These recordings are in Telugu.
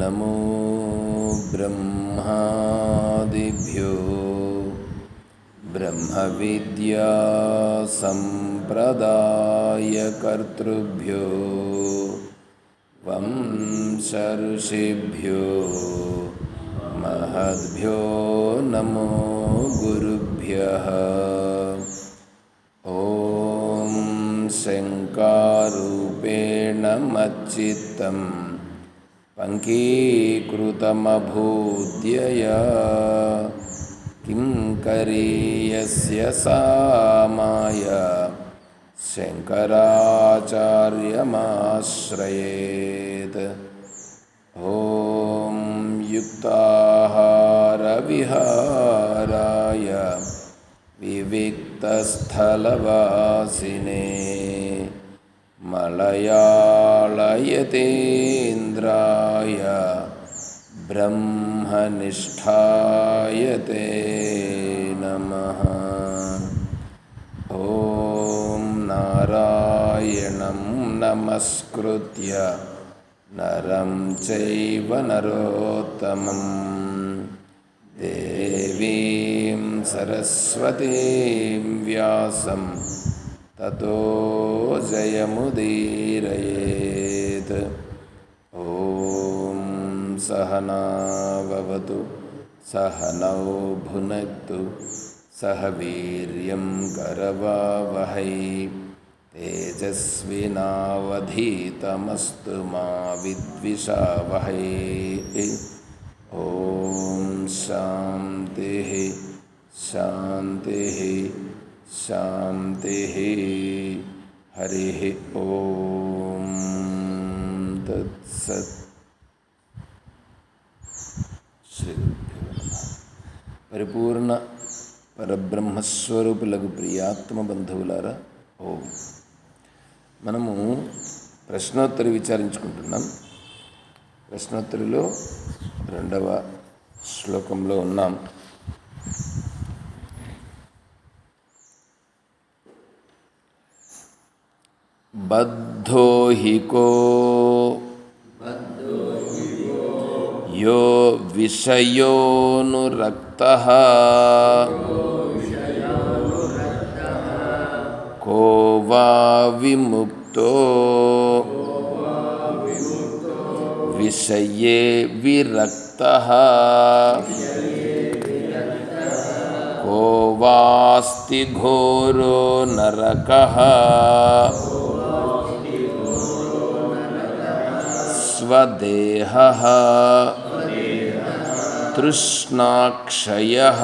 నమో బ్రహ్మాదిభ్యో బ్రహ్మవిద్యా సంప్రదాయకర్తృభ్యో వంశఋషిభ్యో మహద్భ్యో నమో గురుభ్యః. ఓం శంకారూపేణ మచ్చిత్తం పంకీకృతమభూద్యయా కింకరీయస్య సామాయ శంకరాచార్యమాశ్రయేత్. ఓం యుక్తాహార విహారాయ వివిక్తస్థలవాసినే మలయాళయతేంద్రాయ బ్రహ్మనిష్ఠాయ తే నమః. ఓం నారాయణం నమస్కృత్య నరం చైవ నరోత్తమం దేవీం సరస్వతీం వ్యాసం తతో జయముదీరయేత్. ఓం సహనా భవతు సహనౌ భునక్తు సహ వీర్యం కరవావహై తేజస్వినావధీతమస్తు మా విద్విషావహై. ఓం శాంతి శాంతి శాంతి. హరి ఓం తత్సత్. శ్రీ పరిపూర్ణ పరబ్రహ్మస్వరూపులకు ప్రియాత్మ బంధువులారా, ఓం. మనము ప్రశ్నోత్తరి విచారించుకుంటున్నాం. ప్రశ్నోత్తరిలో 2వ శ్లోకంలో ఉన్నాం. బద్ధో హి కో యో విషయోనురక్తః కో వా విముక్తో విషయే విరక్తః కో వాస్తి ఘోరో నరకః స్వదేహః తృష్ణాక్షయః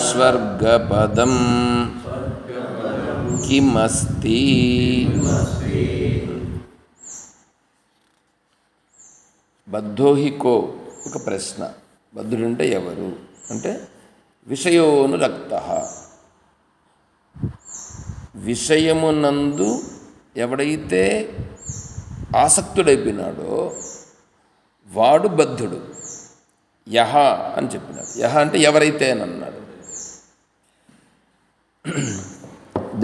స్వర్గపదం కిమస్తి. బద్ధోహికో ఒక ప్రశ్న. బద్ధుడంటే ఎవరు అంటే విషయోనురక్తః, విషయమునందు ఎవడైతే ఆసక్తుడైపోయినాడో వాడు బద్ధుడు. యహ అని చెప్పినాడు. యహ అంటే ఎవరైతే అని అన్నాడు.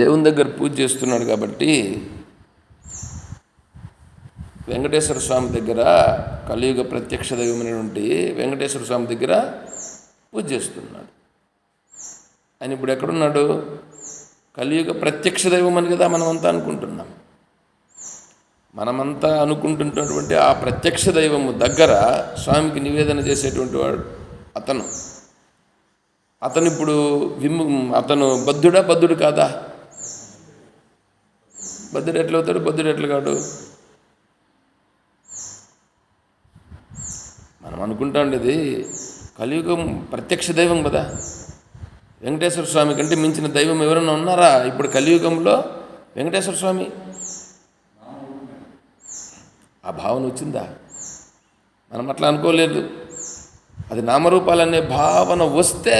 దేవుని దగ్గర పూజ చేస్తున్నాడు కాబట్టి వెంకటేశ్వర స్వామి దగ్గర, కలియుగ ప్రత్యక్ష దైవమైనటువంటి వెంకటేశ్వర స్వామి దగ్గర పూజ చేస్తున్నాడు. ఆయన ఇప్పుడు ఎక్కడున్నాడు? కలియుగ ప్రత్యక్ష దైవం అని కదా మనమంతా అనుకుంటున్నాం. మనమంతా అనుకుంటున్నటువంటి ఆ ప్రత్యక్ష దైవము దగ్గర స్వామికి నివేదన చేసేటువంటి వాడు అతను ఇప్పుడు అతను బద్ధుడు కాదా? బద్ధుడు ఎట్లవుతాడు? బద్ధుడు ఎట్లా కాడు? మనం అనుకుంటా ఉండేది కలియుగం ప్రత్యక్ష దైవం కదా. వెంకటేశ్వర స్వామి కంటే మించిన దైవం ఎవరైనా ఉన్నారా ఇప్పుడు కలియుగంలో? వెంకటేశ్వర స్వామి. ఆ భావన వచ్చిందా? మనం అట్లా అనుకోలేదు. అది నామరూపాలనే భావన వస్తే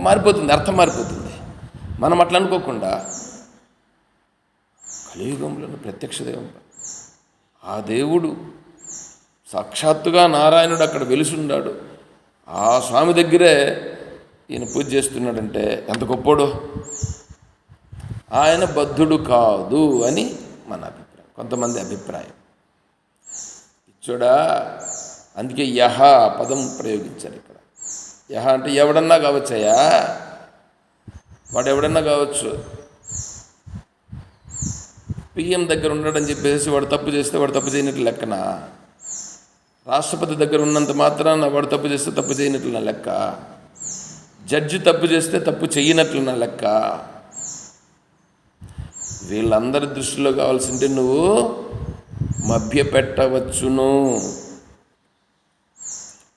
మారిపోతుంది, అర్థం మారిపోతుంది. మనం అట్లా అనుకోకుండా కలియుగంలోని ప్రత్యక్ష దైవం, ఆ దేవుడు సాక్షాత్తుగా నారాయణుడు అక్కడ వెలుసున్నాడు. ఆ స్వామి దగ్గరే ఈయన పూజ చేస్తున్నాడంటే ఎంత గొప్పోడో. ఆయన బద్ధుడు కాదు అని మన అభిప్రాయం, కొంతమంది అభిప్రాయం. చూడా, అందుకే యహ పదం ప్రయోగించారు ఇక్కడ. యహ అంటే ఎవడన్నా కావచ్చయ్యా, వాడు ఎవడన్నా కావచ్చు. పిఎం దగ్గర ఉన్నాడని చెప్పేసి వాడు తప్పు చేస్తే వాడు తప్పు చేయనట్లు లెక్కనా? రాష్ట్రపతి దగ్గర ఉన్నంత మాత్రాన వాడు తప్పు చేస్తే తప్పు చేయనట్లు నా లెక్క? జడ్జి తప్పు చేస్తే తప్పు చేయనట్లు నా లెక్క? వీళ్ళందరి దృష్టిలో కావాల్సింటే నువ్వు మభ్యపెట్టవచ్చును.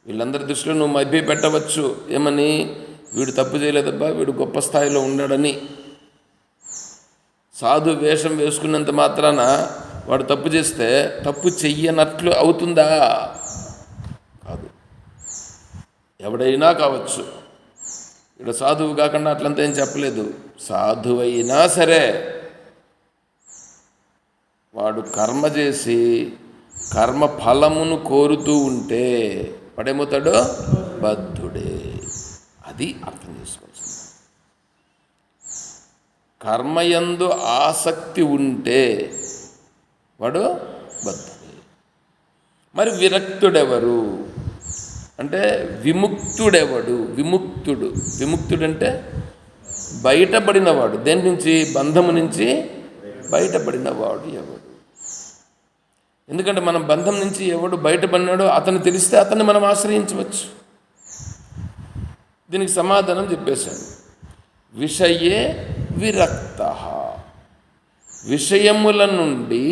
వీళ్ళందరి దృష్టిలో నువ్వు మభ్యపెట్టవచ్చు. ఏమని? వీడు తప్పు చేయలేదబ్బా, వీడు గొప్ప స్థాయిలో ఉన్నాడని. సాధు వేషం వేసుకున్నంత మాత్రాన వాడు తప్పు చేస్తే తప్పు చెయ్యనట్లు అవుతుందా? కాదు. ఎవడైనా కావచ్చు. ఇక్కడ సాధువు కాకుండా అట్లంతా ఏం చెప్పలేదు. సాధువైనా సరే వాడు కర్మ చేసి కర్మ ఫలమును కోరుతూ ఉంటే వాడేమవుతాడు? బద్ధుడే. అది అర్థం చేసుకోవాల్సింది. కర్మయందు ఆసక్తి ఉంటే వాడు బద్ధుడే. మరి విరక్తుడెవరు అంటే విముక్తుడెవడు? విముక్తుడంటే బయటపడినవాడు. దేని నుంచి? బంధము నుంచి బయటపడినవాడు ఎవడు? ఎందుకంటే మనం బంధం నుంచి ఎవడు బయటపడినాడో అతను తెలిస్తే అతన్ని మనం ఆశ్రయించవచ్చు. దీనికి సమాధానం చెప్పేశాడు. విషయే విరక్త, విషయముల నుండి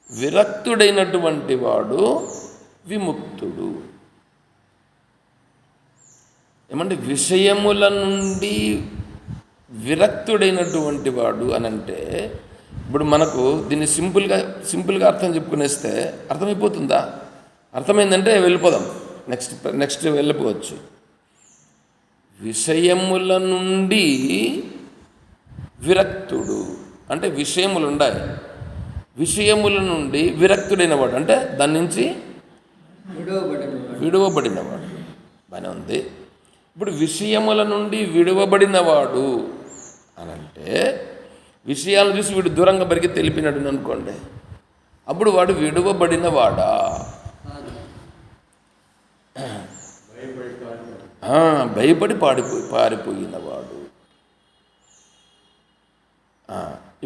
విరక్తుడైనటువంటి వాడు విముక్తుడు. ఏమంటే విషయముల నుండి విరక్తుడైనటువంటి వాడు అనంటే, ఇప్పుడు మనకు దీన్ని సింపుల్గా అర్థం చెప్పుకునేస్తే అర్థమైపోతుందా? అర్థమైందంటే వెళ్ళిపోదాం, నెక్స్ట్ వెళ్ళిపోవచ్చు. విషయముల నుండి విరక్తుడు అంటే విషయములు ఉన్నాయి, విషయముల నుండి విరక్తుడైనవాడు అంటే దాని నుంచి విడువబడినవాడు. బాగానే ఉంది. ఇప్పుడు విషయముల నుండి విడువబడినవాడు అనంటే విషయాలను చూసి వీడు దూరంగా పరిగెత్తి తెలిపినాడు అనుకోండి, అప్పుడు వాడు విడువబడినవాడా? భయపడి పారిపోయినవాడు.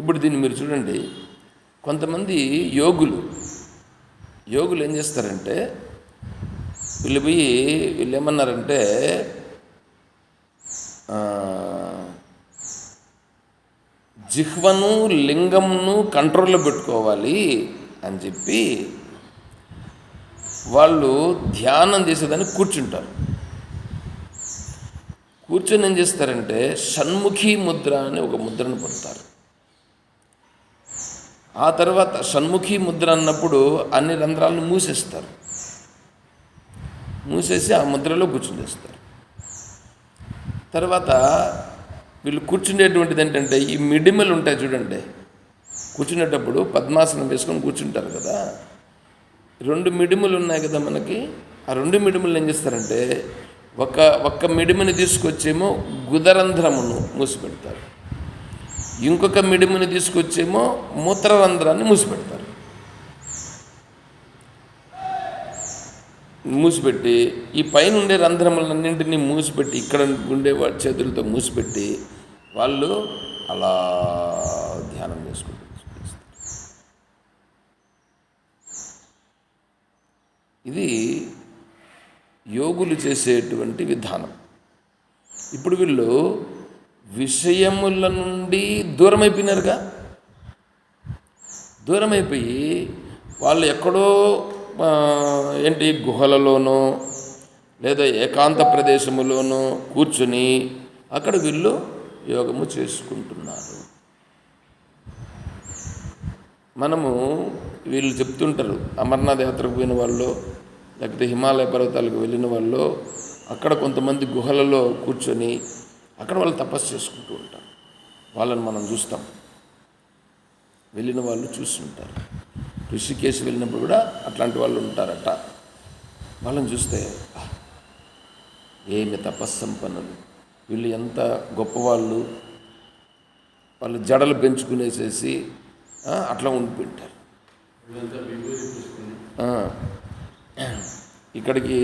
ఇప్పుడు దీన్ని మీరు చూడండి. కొంతమంది యోగులు ఏం చేస్తారంటే, వీళ్ళు ఏమన్నారంటే జిహ్వను లింగంను కంట్రోల్లో పెట్టుకోవాలి అని చెప్పి వాళ్ళు ధ్యానం చేసేదాన్ని కూర్చుంటారు. కూర్చొని ఏం చేస్తారంటే షణ్ముఖి ముద్ర అని ఒక ముద్రను పడతారు. ఆ తర్వాత షణ్ముఖి ముద్ర అన్నప్పుడు అన్ని రంధ్రాలను మూసేసి ఆ ముద్రలో కూర్చునేస్తారు. తర్వాత వీళ్ళు కూర్చునేటువంటిది ఏంటంటే ఈ మిడిమలు ఉంటాయి చూడండి. కూర్చునేటప్పుడు పద్మాసనం వేసుకొని కూర్చుంటారు కదా, 2 మిడిములు ఉన్నాయి కదా మనకి. ఆ 2 మిడిములు ఏం చేస్తారంటే ఒక్క మిడిమిని తీసుకొచ్చేమో గుదరంధ్రమును మూసిపెడతారు, ఇంకొక మిడిమిని తీసుకొచ్చేమో మూత్రరంధ్రాన్ని మూసిపెట్టి ఈ పైన ఉండే రంధ్రములన్నింటినీ మూసిపెట్టి ఇక్కడ ఉండే చేతులతో మూసిపెట్టి వాళ్ళు అలా ధ్యానం చేసుకుంటారు. ఇది యోగులు చేసేటువంటి విధానం. ఇప్పుడు వీళ్ళు విషయముల నుండి దూరమైపోయినారుగా. దూరమైపోయి వాళ్ళు ఎక్కడో గుహలలోనో లేదా ఏకాంత ప్రదేశములోనో కూర్చుని అక్కడ వీళ్ళు యోగము చేసుకుంటున్నారు. మనము వీళ్ళు చెప్తుంటారు, అమర్నాథ్ యాత్రకు పోయిన వాళ్ళు లేకపోతే హిమాలయ పర్వతాలకు వెళ్ళిన వాళ్ళు అక్కడ కొంతమంది గుహలలో కూర్చొని అక్కడ వాళ్ళు తపస్సు చేసుకుంటూ ఉంటారు. వాళ్ళని మనం చూస్తాం, వెళ్ళిన వాళ్ళు చూస్తుంటారు. ఋషికేశ్ వెళ్ళినప్పుడు కూడా అట్లాంటి వాళ్ళు ఉంటారట. వాళ్ళని చూస్తే ఏమి తపస్సంపన్నులు, వీళ్ళు ఎంత గొప్పవాళ్ళు, వాళ్ళు జడలు పెంచుకునేసేసి అట్లా ఉండిపోయింటారు. ఆ, ఇక్కడికి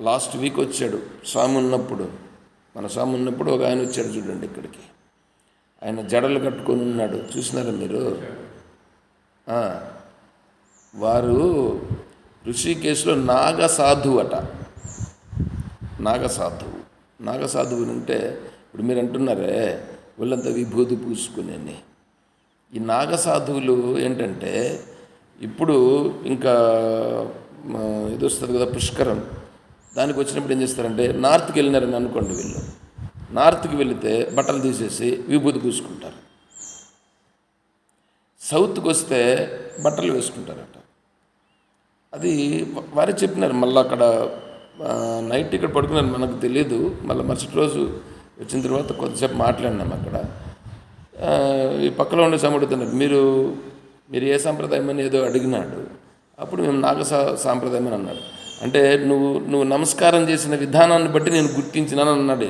లాస్ట్ వీక్ వచ్చాడు స్వామి ఉన్నప్పుడు, మన స్వామి ఉన్నప్పుడు ఒక ఆయన వచ్చాడు చూడండి ఇక్కడికి. ఆయన జడలు కట్టుకొని ఉన్నాడు, చూసినారా మీరు? వారు ఋషికేశ్లో నాగసాధువు అట. నాగసాధువు అంటే ఇప్పుడు మీరు అంటున్నారే వీళ్ళంతా విభూతి పూసుకునే, ఈ నాగసాధువులు ఏంటంటే ఇప్పుడు ఇంకా ఇది వస్తుంది కదా పుష్కరం, దానికి వచ్చినప్పుడు ఏం చేస్తారంటే నార్త్కి వెళ్ళినారని అనుకోండి, వీళ్ళు నార్త్కి వెళితే బట్టలు తీసేసి విభూతి పూసుకుంటారు, సౌత్కి వస్తే బట్టలు వేసుకుంటారట. అది వారే చెప్పినారు. మళ్ళీ అక్కడ నైట్ ఇక్కడ పడుకున్నారు, మనకు తెలియదు. మళ్ళీ మరుసటి రోజు వచ్చిన తర్వాత కొద్దిసేపు మాట్లాడినాం అక్కడ. ఈ పక్కలో ఉండే అడుగుతున్నారు, మీరు ఏ సాంప్రదాయం అని ఏదో అడిగినాడు. అప్పుడు మేము సాంప్రదాయం అని అన్నాడు. అంటే నువ్వు నమస్కారం చేసిన విధానాన్ని బట్టి నేను గుర్తించినాను అన్నాడు.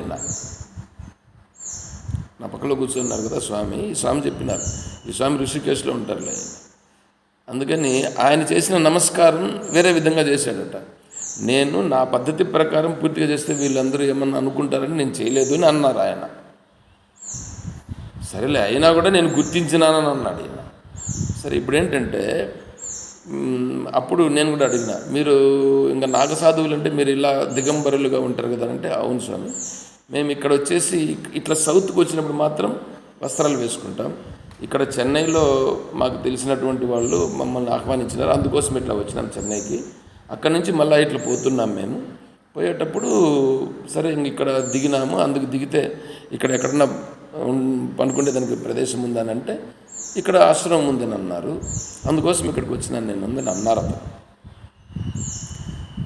నా పక్కలో కూర్చున్నారు కదా స్వామి, ఈ స్వామి చెప్పినారు, ఈ స్వామి ఋషికేశ్లో ఉంటారులే. అందుకని ఆయన చేసిన నమస్కారం వేరే విధంగా చేశాడట. నేను నా పద్ధతి ప్రకారం పూర్తిగా చేస్తే వీళ్ళందరూ ఏమన్నా అనుకుంటారని నేను చేయలేదు అని అన్నారు ఆయన. సరేలే, అయినా కూడా నేను గుర్తించినానని అన్నాడు ఈయన. సరే, ఇప్పుడు ఏంటంటే అప్పుడు నేను కూడా అడిగిన, మీరు ఇంకా నాగసాధువులు అంటే మీరు ఇలా దిగంబరులుగా ఉంటారు కదా అంటే, అవును స్వామి, మేము ఇక్కడ వచ్చేసి ఇట్లా సౌత్కి వచ్చినప్పుడు మాత్రం వస్త్రాలు వేసుకుంటాం. ఇక్కడ చెన్నైలో మాకు తెలిసినటువంటి వాళ్ళు మమ్మల్ని ఆహ్వానించినారు, అందుకోసం ఇట్లా వచ్చినాం చెన్నైకి. అక్కడి నుంచి మళ్ళీ ఇట్లా పోతున్నాం. మేము పోయేటప్పుడు సరే ఇంక ఇక్కడ దిగినాము, అందుకు దిగితే ఇక్కడ ఎక్కడన్నా పనుకుంటే దానికి ప్రదేశం ఉందని అంటే ఇక్కడ ఆశ్రమం ఉందని అన్నారు, అందుకోసం ఇక్కడికి వచ్చినాను నేను ఉందని అన్నారు అతను.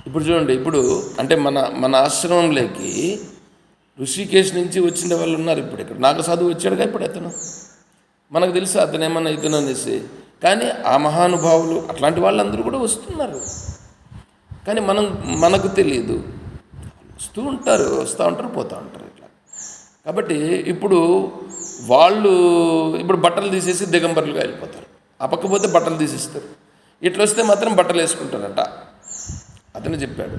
ఇప్పుడు చూడండి, ఇప్పుడు అంటే మన ఆశ్రమంలోకి ఋషికేశ్ నుంచి వచ్చిన వాళ్ళు ఉన్నారు. ఇప్పుడు ఇక్కడ నాగసాధువు వచ్చాడుగా ఇప్పుడు అతను, మనకు తెలుసు అతను ఏమన్నా ఇతను అనేసి. కానీ ఆ మహానుభావులు అట్లాంటి వాళ్ళందరూ కూడా వస్తున్నారు, కానీ మనకు తెలియదు. వస్తూ ఉంటారు, పోతూ ఉంటారు ఇట్లా. కాబట్టి ఇప్పుడు వాళ్ళు ఇప్పుడు బట్టలు తీసేసి దిగంబరులుగా వెళ్ళిపోతారు, ఆ పక్క పోతే బట్టలు తీసేస్తారు, ఇట్లా వస్తే మాత్రం బట్టలు వేసుకుంటారట. అతను చెప్పాడు,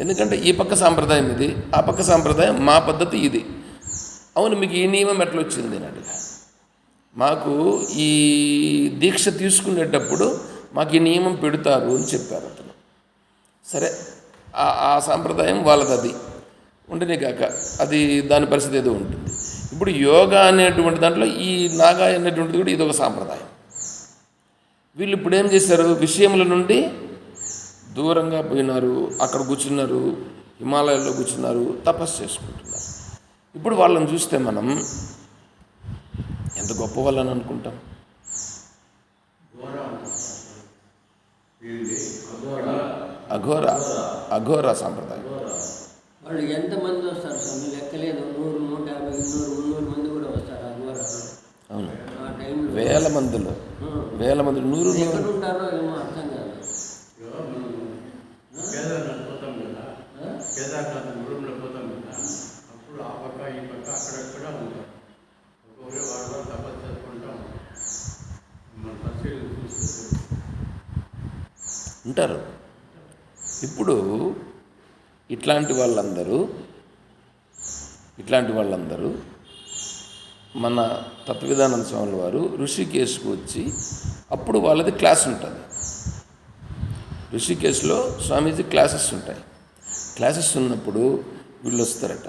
ఎందుకంటే ఈ పక్క సాంప్రదాయం ఇది, ఆ పక్క సాంప్రదాయం, మా పద్ధతి ఇది. అవును, మీకు ఈ నియమం ఎట్లా వచ్చింది అని అడిగా. మాకు ఈ దీక్ష తీసుకునేటప్పుడు మాకు ఈ నియమం పెడతారు అని చెప్పారు అతను. సరే, ఆ సాంప్రదాయం వాళ్ళది, అది ఉండనే కాక అది దాని పరిస్థితి ఏదో ఉంటుంది. ఇప్పుడు యోగా అనేటువంటి దాంట్లో ఈ నాగా అనేటువంటిది కూడా ఇదొక సాంప్రదాయం. వీళ్ళు ఇప్పుడు ఏం చేశారు, విషయముల నుండి దూరంగా పోయినారు, అక్కడ కూర్చున్నారు, హిమాలయాల్లో కూర్చున్నారు, తపస్సు చేసుకుంటున్నారు. ఇప్పుడు వాళ్ళని చూస్తే మనం ఎంత గొప్ప వాళ్ళని అనుకుంటాం. అఘోర సాంప్రదాయం. వాళ్ళు ఎంతమంది వస్తారు స్వామి, లెక్కలేదు. 100, 150, 200, 300 మంది కూడా వస్తారు అఘోర. అవును, ఆ టైంలో వేల మందిలో 100 ఎక్కడ ఉంటారో ఏమో అర్థం కాదు. కేదార్నాథ్ గురువులో పోతాం కదా, అప్పుడు ఆ పక్క ఈ పక్క అక్కడక్కడ ఉంటాం. ఒక్కొక్కరే వాళ్ళు తపస్సు చేసుకుంటాం, మన పరిశీలన చూస్తూ ఉంటారు. ఇప్పుడు ఇట్లాంటి వాళ్ళందరూ మన తత్వవిధానంద స్వాముల వారు ఋషికేశ్కు వచ్చి అప్పుడు వాళ్ళది క్లాస్ ఉంటుంది. ఋషికేశ్లో స్వామీజీ క్లాసెస్ ఉంటాయి. క్లాసెస్ ఉన్నప్పుడు వీళ్ళు వస్తారట.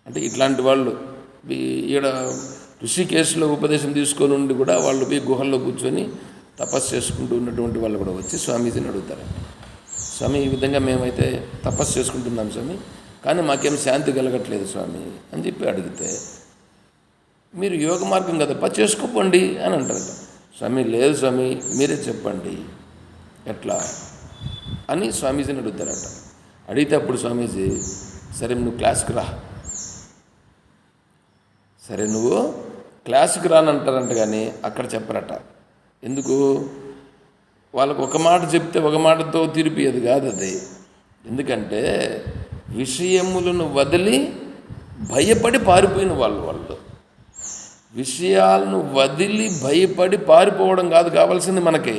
అంటే ఇట్లాంటి వాళ్ళు ఈడ ఋషికేశ్లో ఉపదేశం తీసుకొని ఉండి కూడా వాళ్ళు పోయి గుహల్లో కూర్చొని తపస్సు చేసుకుంటూ ఉన్నటువంటి వాళ్ళు కూడా వచ్చి స్వామీజీని అడుగుతారంట, స్వామి ఈ విధంగా మేమైతే తపస్సు చేసుకుంటున్నాం స్వామి, కానీ మాకేం శాంతి కలగట్లేదు స్వామి అని చెప్పి అడిగితే, మీరు యోగ మార్గం కదప్ప చేసుకోపోండి అని అంటారట. స్వామి లేదు స్వామి, మీరే చెప్పండి ఎట్లా అని స్వామీజీని అడుగుతారట. అడిగితే అప్పుడు స్వామీజీ, సరే నువ్వు క్లాస్కి రా, సరే నువ్వు క్లాస్కి రానంటారంట, కానీ అక్కడ చెప్పరట. ఎందుకు? వాళ్ళకు ఒక మాట చెప్తే ఒక మాటతో తీర్పియదు కాదు అది. ఎందుకంటే విషయములను వదిలి భయపడి పారిపోయిన వాళ్ళు విషయాలను వదిలి భయపడి పారిపోవడం కాదు కావాల్సింది మనకి.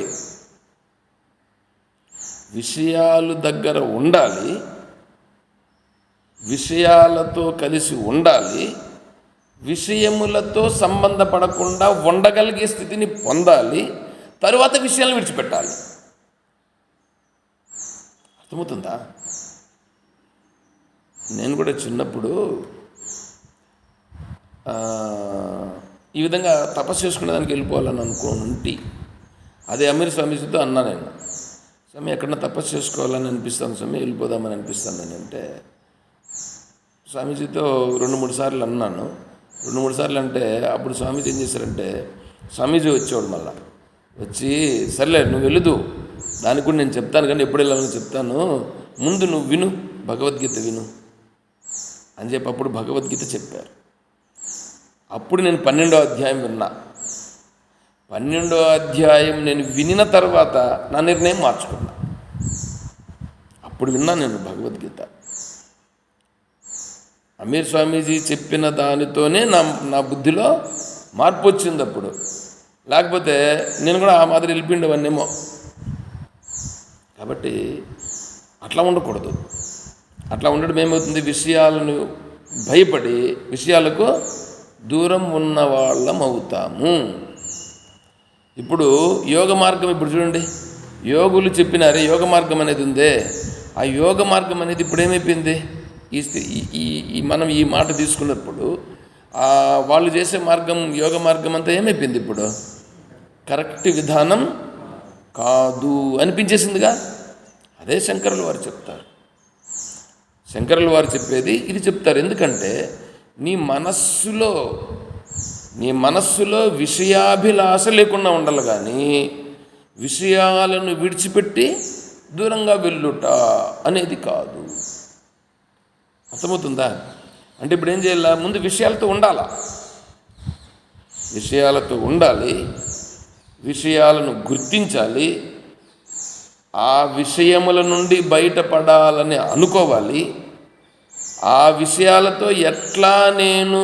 విషయాలు దగ్గర ఉండాలి, విషయాలతో కలిసి ఉండాలి, విషయములతో సంబంధపడకుండా ఉండగలిగే స్థితిని పొందాలి, తరువాత విషయాలను విడిచిపెట్టాలి. అర్థమవుతుందా? నేను కూడా చిన్నప్పుడు ఈ విధంగా తపస్సు చేసుకునేదానికి వెళ్ళిపోవాలని అనుకోనుంటి. అదే అమీర్ స్వామీజీతో అన్నా నేను, స్వామి ఎక్కడన్నా తపస్సు చేసుకోవాలని అనిపిస్తాను స్వామి, వెళ్ళిపోదామని అనిపిస్తాను అంటే స్వామీజీతో 2-3 సార్లు అన్నాను. 2-3 సార్లు అంటే అప్పుడు స్వామీజీ ఏం చేశారంటే, స్వామీజీ వచ్చేవాడు మళ్ళా వచ్చి, సర్లే నువ్వు వెళుదు, దానికి కూడా నేను చెప్తాను కానీ ఎప్పుడు వెళ్ళాలని చెప్తాను, ముందు నువ్వు విను, భగవద్గీత విను అని చెప్పి అప్పుడు భగవద్గీత చెప్పారు. అప్పుడు నేను 12వ అధ్యాయం విన్నా. 12వ అధ్యాయం నేను వినిన తర్వాత నా నిర్ణయం మార్చుకున్నా. అప్పుడు విన్నా నేను భగవద్గీత. అమీర్ స్వామీజీ చెప్పిన దానితోనే నా బుద్ధిలో మార్పు వచ్చింది అప్పుడు. లేకపోతే నేను కూడా ఆ మాదిరి వెళ్ళిపోయిండేవాన్నేమో. కాబట్టి అట్లా ఉండకూడదు. అట్లా ఉండడం ఏమవుతుంది, విషయాలను భయపడి విషయాలకు దూరం ఉన్న వాళ్ళం అవుతాము. ఇప్పుడు యోగ మార్గం, ఇప్పుడు చూడండి, యోగులు చెప్పినారే యోగ మార్గం అనేది ఉందే, ఆ యోగ మార్గం అనేది ఇప్పుడు ఏమైపోయింది, మనం ఈ మాట తీసుకున్నప్పుడు వాళ్ళు చేసే మార్గం, యోగ మార్గం అంతా ఏమైపోయింది, ఇప్పుడు కరెక్ట్ విధానం కాదు అనిపించేసిందిగా. అదే శంకరులు వారు చెప్తారు. శంకరులు వారు చెప్పేది ఇది చెప్తారు. ఎందుకంటే నీ మనస్సులో విషయాభిలాష లేకుండా ఉండాలి, కానీ విషయాలను విడిచిపెట్టి దూరంగా వెళ్ళుట అనేది కాదు. అర్థమవుతుందా? అంటే ఇప్పుడు ఏం చేయాలా, ముందు విషయాలతో ఉండాలి, విషయాలను గుర్తించాలి, ఆ విషయముల నుండి బయటపడాలని అనుకోవాలి, ఆ విషయాలతో ఎట్లా నేను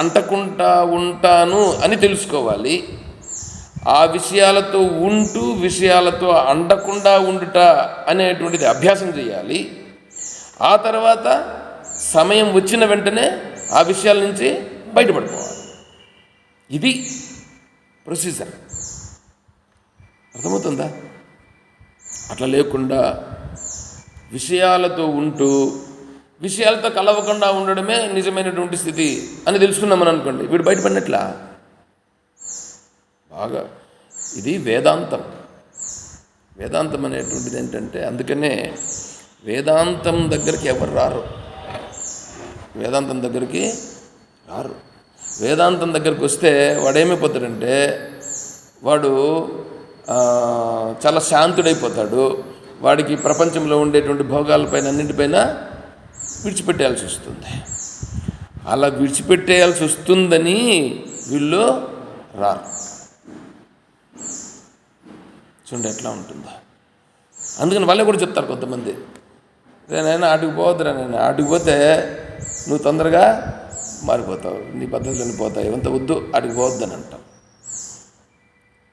అంటకుండా ఉంటాను అని తెలుసుకోవాలి, ఆ విషయాలతో ఉంటూ విషయాలతో అంటకుండా ఉండుట అనేటువంటిది అభ్యాసం చేయాలి. ఆ తర్వాత సమయం వచ్చిన వెంటనే ఆ విషయాల నుంచి బయటపడిపోవాలి. ఇది ప్రొసీజర్. అర్థమవుతుందా? అట్లా లేకుండా విషయాలతో ఉంటూ విషయాలతో కలవకుండా ఉండడమే నిజమైనటువంటి స్థితి అని తెలుసుకున్నామని అనుకోండి, వీడు బయటపడినట్లా. బాగా ఇది వేదాంతం అనేటువంటిది ఏంటంటే, అందుకనే వేదాంతం దగ్గరికి ఎవరు రారు. వేదాంతం దగ్గరికి వస్తే వాడు ఏమైపోతాడంటే, వాడు చాలా శాంతుడైపోతాడు. వాడికి ప్రపంచంలో ఉండేటువంటి భోగాలపైన అన్నింటిపైన విడిచిపెట్టేయాల్సి వస్తుంది. అలా విడిచిపెట్టేయాల్సి వస్తుందని వీళ్ళు రారు. చూడండి ఎట్లా ఉంటుందో. అందుకని వాళ్ళే కూడా చెప్తారు కొంతమంది, నేనైనా ఆటికి పోవద్దురా, నేను ఆటికి పోతే నువ్వు తొందరగా మారిపోతావు, నీ పద్ధతులను పోతాయి, ఎంత వద్దు ఆటికి పోవద్దని అంటాం.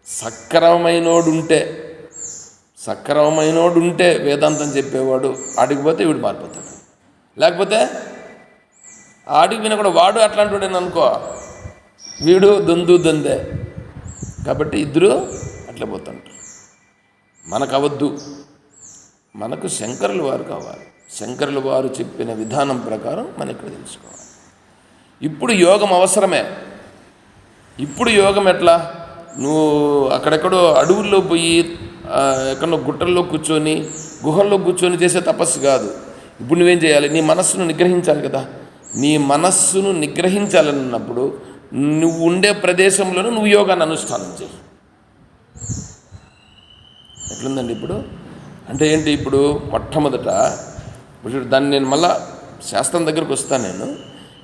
సక్రమమైనోడు ఉంటే వేదాంతం చెప్పేవాడు ఆటికి పోతే వీడు మారిపోతాడు. లేకపోతే ఆటికి విన కూడా వాడు అట్లాంటి వాడని అనుకో, వీడు దొందే. కాబట్టి ఇద్దరు అట్లా పోతుంటారు. మనకు అవద్దు, మనకు శంకరుల వారు కావాలి. శంకరుల వారు చెప్పిన విధానం ప్రకారం మనం ఇక్కడ తెలుసుకోవాలి. ఇప్పుడు యోగం అవసరమే. ఇప్పుడు యోగం ఎట్లా, నువ్వు అక్కడెక్కడో అడవుల్లో పోయి ఎక్కడో గుట్టల్లో కూర్చొని గుహల్లో కూర్చొని చేసే తపస్సు కాదు. ఇప్పుడు నువ్వేం చేయాలి, నీ మనస్సును నిగ్రహించాలి కదా. నీ మనస్సును నిగ్రహించాలన్నప్పుడు నువ్వు ఉండే ప్రదేశంలోనూ నువ్వు యోగాన్ని అనుష్ఠానం చేయి. ఎట్లుందండి ఇప్పుడు అంటే ఏంటి, ఇప్పుడు మొట్టమొదట ఇప్పుడు దాన్ని నేను మళ్ళా శాస్త్రం దగ్గరకు వస్తాను. నేను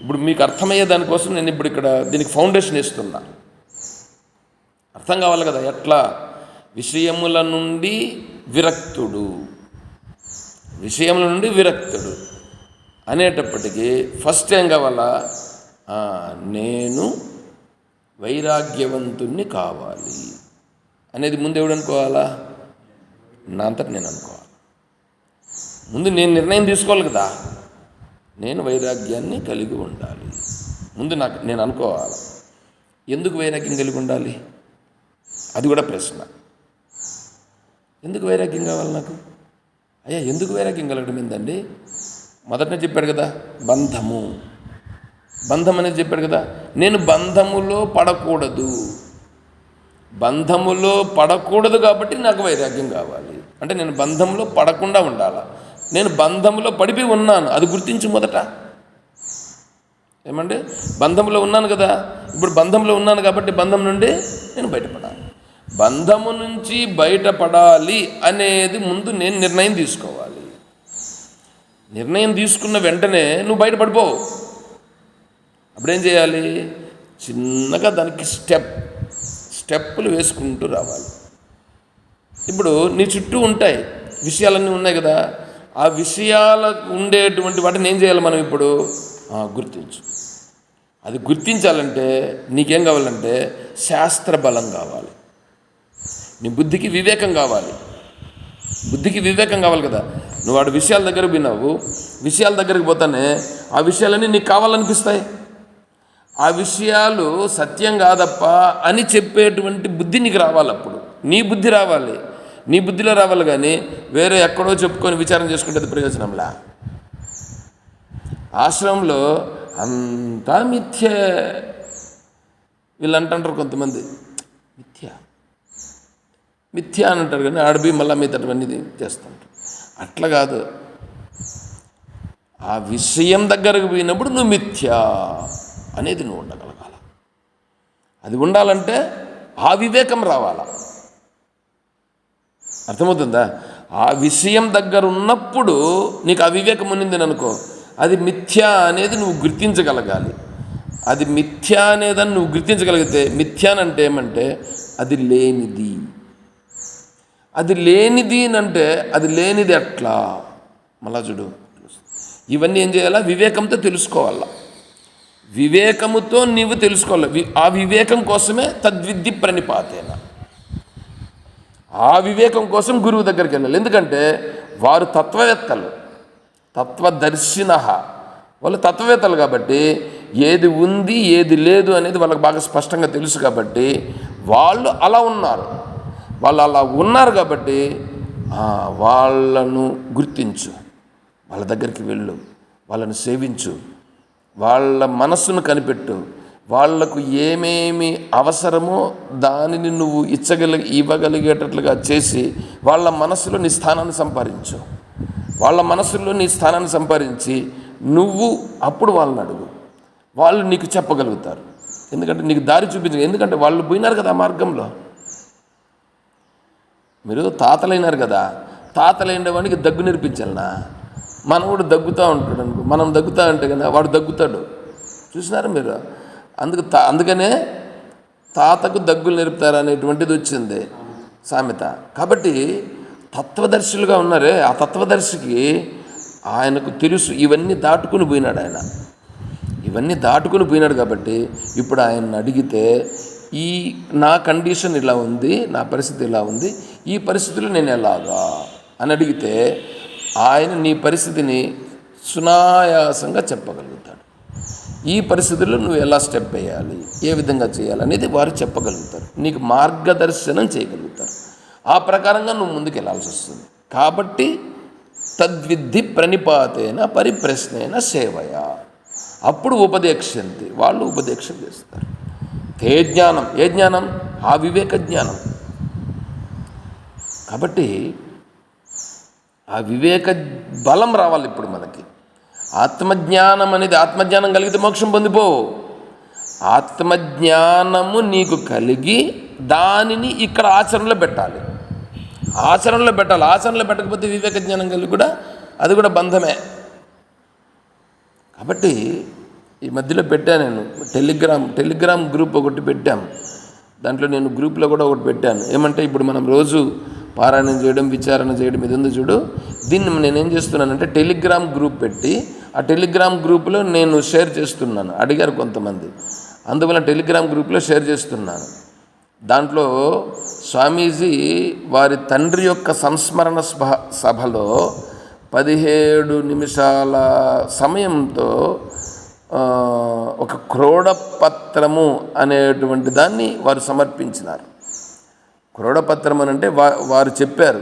ఇప్పుడు మీకు అర్థమయ్యే దానికోసం నేను ఇప్పుడు ఇక్కడ దీనికి ఫౌండేషన్ ఇస్తున్నా. అర్థం కావాలి కదా, ఎట్లా విషయముల నుండి విరక్తుడు అనేటప్పటికీ ఫస్ట్ ఏం కావాలా, నేను వైరాగ్యవంతుణ్ణి కావాలి అనేది ముందు ఎవడు అనుకోవాలా? నా అంతట నేను అనుకోవాలి. ముందు నేను నిర్ణయం తీసుకోవాలి కదా, నేను వైరాగ్యాన్ని కలిగి ఉండాలి. ముందు నేను అనుకోవాలి. ఎందుకు వైరాగ్యం కలిగి ఉండాలి? అది కూడా ప్రశ్న. ఎందుకు వైరాగ్యం కావాలి నాకు? అయ్యా, ఎందుకు వైరాగ్యం కలగడం ఏందండి? మొదటనే చెప్పాడు కదా, బంధం అనేది చెప్పాడు కదా. నేను బంధములో పడకూడదు కాబట్టి నాకు వైరాగ్యం కావాలి. అంటే నేను బంధంలో పడకుండా ఉండాలా. నేను బంధంలో పడిపోయి ఉన్నాను, అది గుర్తించి మొదట. ఏమండి, బంధంలో ఉన్నాను కదా, ఇప్పుడు బంధంలో ఉన్నాను కాబట్టి బంధం నుండి నేను బయటపడాలి. బంధము నుంచి బయటపడాలి అనేది ముందు నేను నిర్ణయం తీసుకోవాలి. నిర్ణయం తీసుకున్న వెంటనే నువ్వు బయటపడిపోవు. అప్పుడేం చేయాలి? చిన్నగా దానికి స్టెప్పులు వేసుకుంటూ రావాలి. ఇప్పుడు నీ చుట్టూ ఉంటాయి, విషయాలన్నీ ఉన్నాయి కదా, ఆ విషయాలకు ఉండేటువంటి వాటిని ఏం చేయాలి మనం ఇప్పుడు? గుర్తించు. అది గుర్తించాలంటే నీకేం కావాలంటే శాస్త్ర బలం కావాలి. నీ బుద్ధికి వివేకం కావాలి. బుద్ధికి వివేకం కావాలి కదా. నువ్వు వాడు విషయాల దగ్గరకు పోయినావు, విషయాల దగ్గరికి పోతానే ఆ విషయాలన్నీ నీకు కావాలనిపిస్తాయి. ఆ విషయాలు సత్యం కాదప్ప అని చెప్పేటువంటి బుద్ధి నీకు రావాలి. అప్పుడు నీ బుద్ధి రావాలి, నీ బుద్ధిలో రావాలి. కానీ వేరే ఎక్కడో చెప్పుకొని విచారం చేసుకుంటే ప్రయోజనంలా. ఆశ్రమంలో అంతా మిథ్య. వీళ్ళు అంటుంటారు కొంతమంది, మిథ్య అని అంటారు, కానీ ఆడబి మళ్ళీ మిగతావన్నీ చేస్తుంటారు. అట్లా కాదు. ఆ విషయం దగ్గరకు పోయినప్పుడు నువ్వు మిథ్య అనేది నువ్వు ఉండగలగాల. అది ఉండాలంటే ఆ వివేకం రావాలా. అర్థమవుతుందా? ఆ విషయం దగ్గర ఉన్నప్పుడు నీకు ఆ వివేకం ఉన్నిందని అనుకో, అది మిథ్య అనేది నువ్వు గుర్తించగలగాలి. అది మిథ్య అనేదని నువ్వు గుర్తించగలిగితే, మిథ్యానంటే ఏమంటే అది లేనిది. అది లేనిది అంటే అది లేనిది ఎట్లా? మళ్ళా చూడు, ఇవన్నీ ఏం చేయాలా? వివేకంతో తెలుసుకోవాలా. వివేకముతో నీవు తెలుసుకోవాలి. ఆ వివేకం కోసమే తద్విద్ది ప్రణిపాతేన. ఆ వివేకం కోసం గురువు దగ్గరికి వెళ్ళాలి. ఎందుకంటే వారు తత్వవేత్తలు, తత్వదర్శిన. వాళ్ళు తత్వవేత్తలు కాబట్టి ఏది ఉంది ఏది లేదు అనేది వాళ్ళకి బాగా స్పష్టంగా తెలుసు. కాబట్టి వాళ్ళు అలా ఉన్నారు. వాళ్ళు అలా ఉన్నారు కాబట్టి వాళ్ళను గుర్తించు, వాళ్ళ దగ్గరికి వెళ్ళు, వాళ్ళను సేవించు, వాళ్ళ మనస్సును కనిపెట్టు. వాళ్లకు ఏమేమి అవసరమో దానిని నువ్వు ఇవ్వగలిగేటట్లుగా చేసి వాళ్ళ మనస్సులో నీ స్థానాన్ని సంపాదించు. వాళ్ళ మనస్సులో నీ స్థానాన్ని సంపాదించి నువ్వు అప్పుడు వాళ్ళని అడుగు. వాళ్ళు నీకు చెప్పగలుగుతారు. ఎందుకంటే నీకు దారి చూపించు. ఎందుకంటే వాళ్ళు పోయినారు కదా ఆ మార్గంలో. మీరు తాతలైనారు కదా, తాతలైన వాడికి దగ్గు నేర్పించాలనా? మనవాడు దగ్గుతూ ఉంటాడు అనుకో, మనం దగ్గుతా అంటే కదా వాడు దగ్గుతాడు. చూసినారా మీరు? అందుకనే తాతకు దగ్గులు నేర్పుతారు అనేటువంటిది వచ్చింది సామెత. కాబట్టి తత్వదర్శులుగా ఉన్నారే, ఆ తత్వదర్శికి ఆయనకు తెలుసు ఇవన్నీ దాటుకుని పోయినాడు. ఆయన ఇవన్నీ దాటుకుని పోయినాడు కాబట్టి ఇప్పుడు ఆయన్ని అడిగితే నా కండిషన్ ఇలా ఉంది, నా పరిస్థితి ఇలా ఉంది, ఈ పరిస్థితిలో నేను ఎలాగా అని అడిగితే ఆయన నీ పరిస్థితిని సునాయాసంగా చెప్పగలుగుతాడు. ఈ పరిస్థితుల్లో నువ్వు ఎలా స్టెప్ వేయాలి, ఏ విధంగా చేయాలి అనేది వారు చెప్పగలుగుతారు. నీకు మార్గదర్శనం చేయగలుగుతారు. ఆ ప్రకారంగా నువ్వు ముందుకు వెళ్ళాల్సి వస్తుంది. కాబట్టి తద్విద్ధి ప్రణిపాతేన పరిప్రశ్నేన సేవయ. అప్పుడు ఉపదేక్షంతి, వాళ్ళు ఉపదేక్షం చేస్తారు. ఏ జ్ఞానం? ఏ జ్ఞానం? ఆ వివేక జ్ఞానం. కాబట్టి ఆ వివేక బలం రావాలి ఇప్పుడు మనకి. ఆత్మజ్ఞానం అనేది, ఆత్మజ్ఞానం కలిగితే మోక్షం పొందిపోవు. ఆత్మజ్ఞానము నీకు కలిగి దానిని ఇక్కడ ఆచరణలో పెట్టాలి. ఆచరణలో పెట్టకపోతే వివేక జ్ఞానం కలిగి కూడా అది కూడా బంధమే. కాబట్టి ఈ మధ్యలో పెట్టాను నేను టెలిగ్రామ్ గ్రూప్ ఒకటి పెట్టాం. దాంట్లో నేను గ్రూప్లో కూడా ఒకటి పెట్టాను. ఏమంటే ఇప్పుడు మనం రోజు పారాయణం చేయడం, విచారణ చేయడం ఇది ఉంది చూడు, దీన్ని నేనేం చేస్తున్నానంటే టెలిగ్రామ్ గ్రూప్ పెట్టి ఆ టెలిగ్రామ్ గ్రూపులో నేను షేర్ చేస్తున్నాను. అడిగారు కొంతమంది, అందువల్ల టెలిగ్రామ్ గ్రూప్లో షేర్ చేస్తున్నాను. దాంట్లో స్వామీజీ వారి తండ్రి యొక్క సంస్మరణ సభలో 17 నిమిషాల సమయంతో ఒక క్రోడపత్రము అనేటువంటి దాన్ని వారు సమర్పించినారు. క్రోడపత్రం అని అంటే వారు చెప్పారు,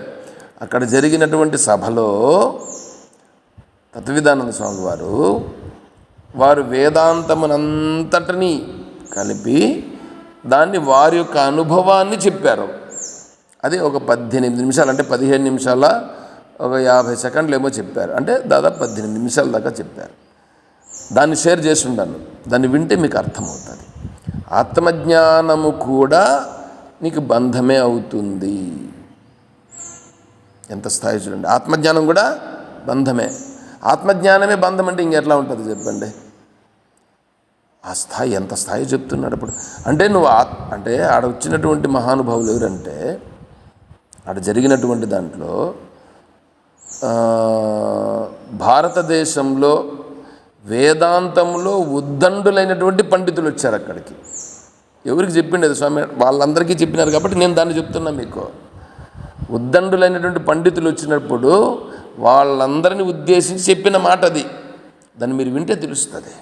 అక్కడ జరిగినటువంటి సభలో తత్వవిధానంద స్వామి వారు వేదాంతమునంతటినీ కలిపి దాన్ని వారి యొక్క అనుభవాన్ని చెప్పారు. అది ఒక 18 నిమిషాలు, అంటే 15 నిమిషాల ఒక 50 సెకండ్లు ఏమో చెప్పారు. అంటే దాదాపు 18 నిమిషాల దాకా చెప్పారు. దాన్ని షేర్ చేసి ఉన్నాను. దాన్ని వింటే మీకు అర్థమవుతుంది. ఆత్మజ్ఞానము కూడా నీకు బంధమే అవుతుంది. ఎంత స్థాయి చూడండి, ఆత్మజ్ఞానం కూడా బంధమే. ఆత్మజ్ఞానమే బంధం అంటే ఇంకెట్లా ఉంటుంది చెప్పండి? ఆ స్థాయి, ఎంత స్థాయి చెప్తున్నాడు అప్పుడు. అంటే నువ్వు అంటే ఆడ వచ్చినటువంటి మహానుభావులు ఎవరంటే, ఆడ జరిగినటువంటి దాంట్లో భారతదేశంలో వేదాంతంలో ఉద్దండులైనటువంటి పండితులు వచ్చారు అక్కడికి. ఎవరికి చెప్పిండేది స్వామి? వాళ్ళందరికీ చెప్పినారు కాబట్టి నేను దాన్ని చెప్తున్నా మీకు. ఉద్దండులైనటువంటి పండితులు వచ్చినప్పుడు వాళ్ళందరినీ ఉద్దేశించి చెప్పిన మాట అది. దాన్ని మీరు వింటే తెలుస్తుంది.